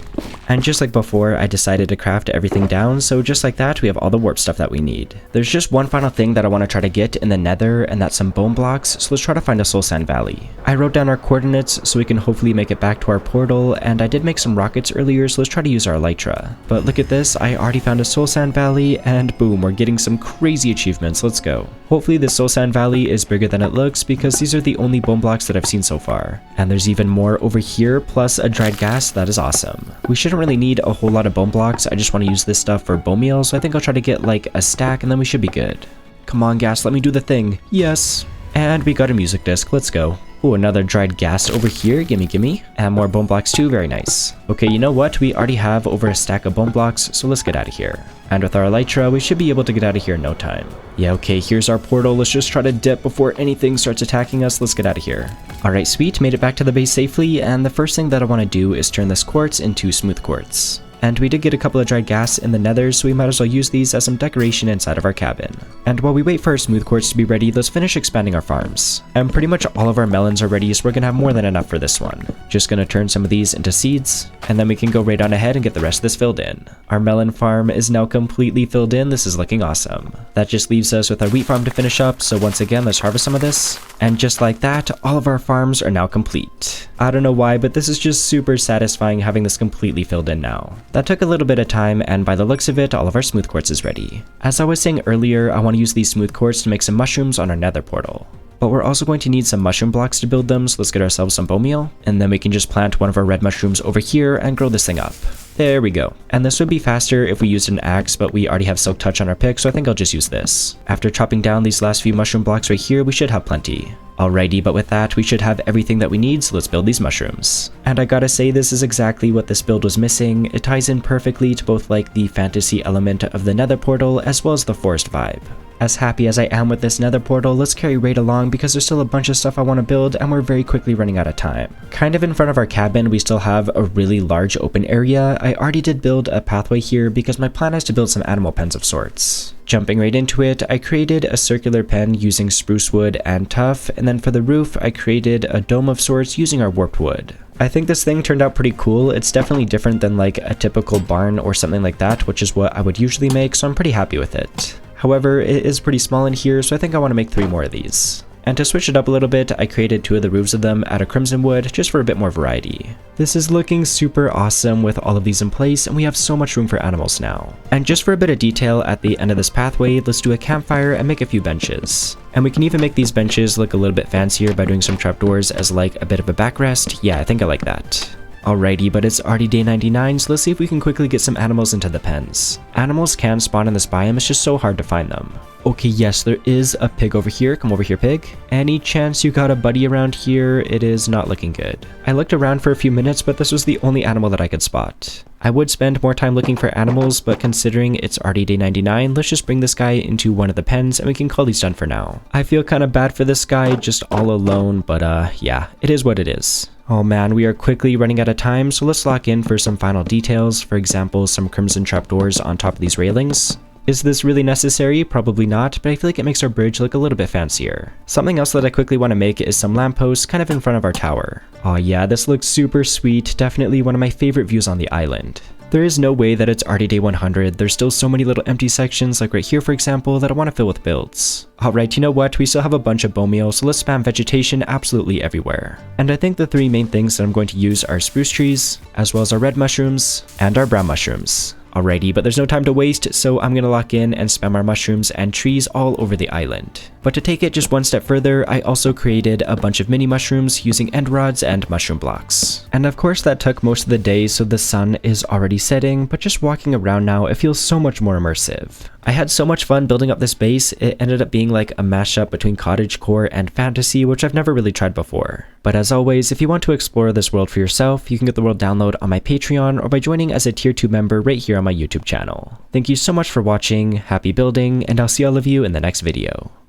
And just like before, I decided to craft everything down, so just like that, we have all the warp stuff that we need. There's just one final thing that I want to try to get in the nether, and that's some bone blocks, so let's try to find a soul sand valley. I wrote down our coordinates so we can hopefully make it back to our portal, and I did make some rockets earlier, so let's try to use our elytra. But look at this, I already found a soul sand valley, and boom, we're getting some crazy achievements, let's go. Hopefully this soul sand valley is bigger than it looks, because these are the only bone blocks that I've seen so far. And there's even more over here, plus a dried gas, that is awesome. We shouldn't really need a whole lot of bone blocks, I just want to use this stuff for bone meal, so I think I'll try to get like a stack and then we should be good. Come on gas, let me do the thing. Yes! And we got a music disc, let's go. Oh, another dried gas over here, gimme. And more bone blocks too, very nice. Okay, you know what? We already have over a stack of bone blocks, so let's get out of here. And with our elytra, we should be able to get out of here in no time. Yeah, okay, here's our portal. Let's just try to dip before anything starts attacking us. Let's get out of here. Alright, sweet, made it back to the base safely, and the first thing that I want to do is turn this quartz into smooth quartz. And we did get a couple of dried gas in the nether, so we might as well use these as some decoration inside of our cabin. And while we wait for our smooth quartz to be ready, let's finish expanding our farms. And pretty much all of our melons are ready, so we're gonna have more than enough for this one. Just gonna turn some of these into seeds, and then we can go right on ahead and get the rest of this filled in. Our melon farm is now completely filled in, this is looking awesome. That just leaves us with our wheat farm to finish up, so once again, let's harvest some of this. And just like that, all of our farms are now complete. I don't know why, but this is just super satisfying having this completely filled in now. That took a little bit of time, and by the looks of it, all of our smooth quartz is ready. As I was saying earlier, I want to use these smooth quartz to make some mushrooms on our nether portal. But we're also going to need some mushroom blocks to build them, so let's get ourselves some bone meal, and then we can just plant one of our red mushrooms over here and grow this thing up. There we go. And this would be faster if we used an axe, but we already have silk touch on our pick, so I think I'll just use this. After chopping down these last few mushroom blocks right here, we should have plenty. Alrighty, but with that, we should have everything that we need, so let's build these mushrooms. And I gotta say, this is exactly what this build was missing. It ties in perfectly to both like the fantasy element of the nether portal as well as the forest vibe. As happy as I am with this nether portal, let's carry right along because there's still a bunch of stuff I want to build and we're very quickly running out of time. Kind of in front of our cabin, we still have a really large open area. I already did build a pathway here because my plan is to build some animal pens of sorts. Jumping right into it, I created a circular pen using spruce wood and tuff, and then for the roof, I created a dome of sorts using our warped wood. I think this thing turned out pretty cool. It's definitely different than like a typical barn or something like that, which is what I would usually make, so I'm pretty happy with it. However, it is pretty small in here, so I think I want to make 3 more of these. And to switch it up a little bit, I created 2 of the roofs of them out of crimson wood, just for a bit more variety. This is looking super awesome with all of these in place, and we have so much room for animals now. And just for a bit of detail at the end of this pathway, let's do a campfire and make a few benches. And we can even make these benches look a little bit fancier by doing some trapdoors as like a bit of a backrest. Yeah, I think I like that. Alrighty, but it's already day 99, so let's see if we can quickly get some animals into the pens. Animals can spawn in this biome, it's just so hard to find them. Okay, yes, there is a pig over here. Come over here, pig. Any chance you got a buddy around here? It is not looking good. I looked around for a few minutes, but this was the only animal that I could spot. I would spend more time looking for animals, but considering it's already day 99, let's just bring this guy into one of the pens and we can call these done for now. I feel kind of bad for this guy, just all alone, but yeah, it is what it is. Oh man, we are quickly running out of time, so let's lock in for some final details, for example, some crimson trapdoors on top of these railings. Is this really necessary? Probably not, but I feel like it makes our bridge look a little bit fancier. Something else that I quickly want to make is some lampposts kind of in front of our tower. Oh yeah, this looks super sweet, definitely one of my favorite views on the island. There is no way that it's already day 100, there's still so many little empty sections like right here for example that I want to fill with builds. Alright, you know what, we still have a bunch of bone meal, so let's spam vegetation absolutely everywhere. And I think the 3 main things that I'm going to use are spruce trees, as well as our red mushrooms, and our brown mushrooms. Alrighty, but there's no time to waste, so I'm gonna lock in and spam our mushrooms and trees all over the island. But to take it just one step further, I also created a bunch of mini mushrooms using end rods and mushroom blocks. And of course that took most of the day, so the sun is already setting, but just walking around now, it feels so much more immersive. I had so much fun building up this base, it ended up being like a mashup between cottagecore and fantasy, which I've never really tried before. But as always, if you want to explore this world for yourself, you can get the world download on my Patreon or by joining as a tier 2 member right here on my YouTube channel. Thank you so much for watching, happy building, and I'll see all of you in the next video.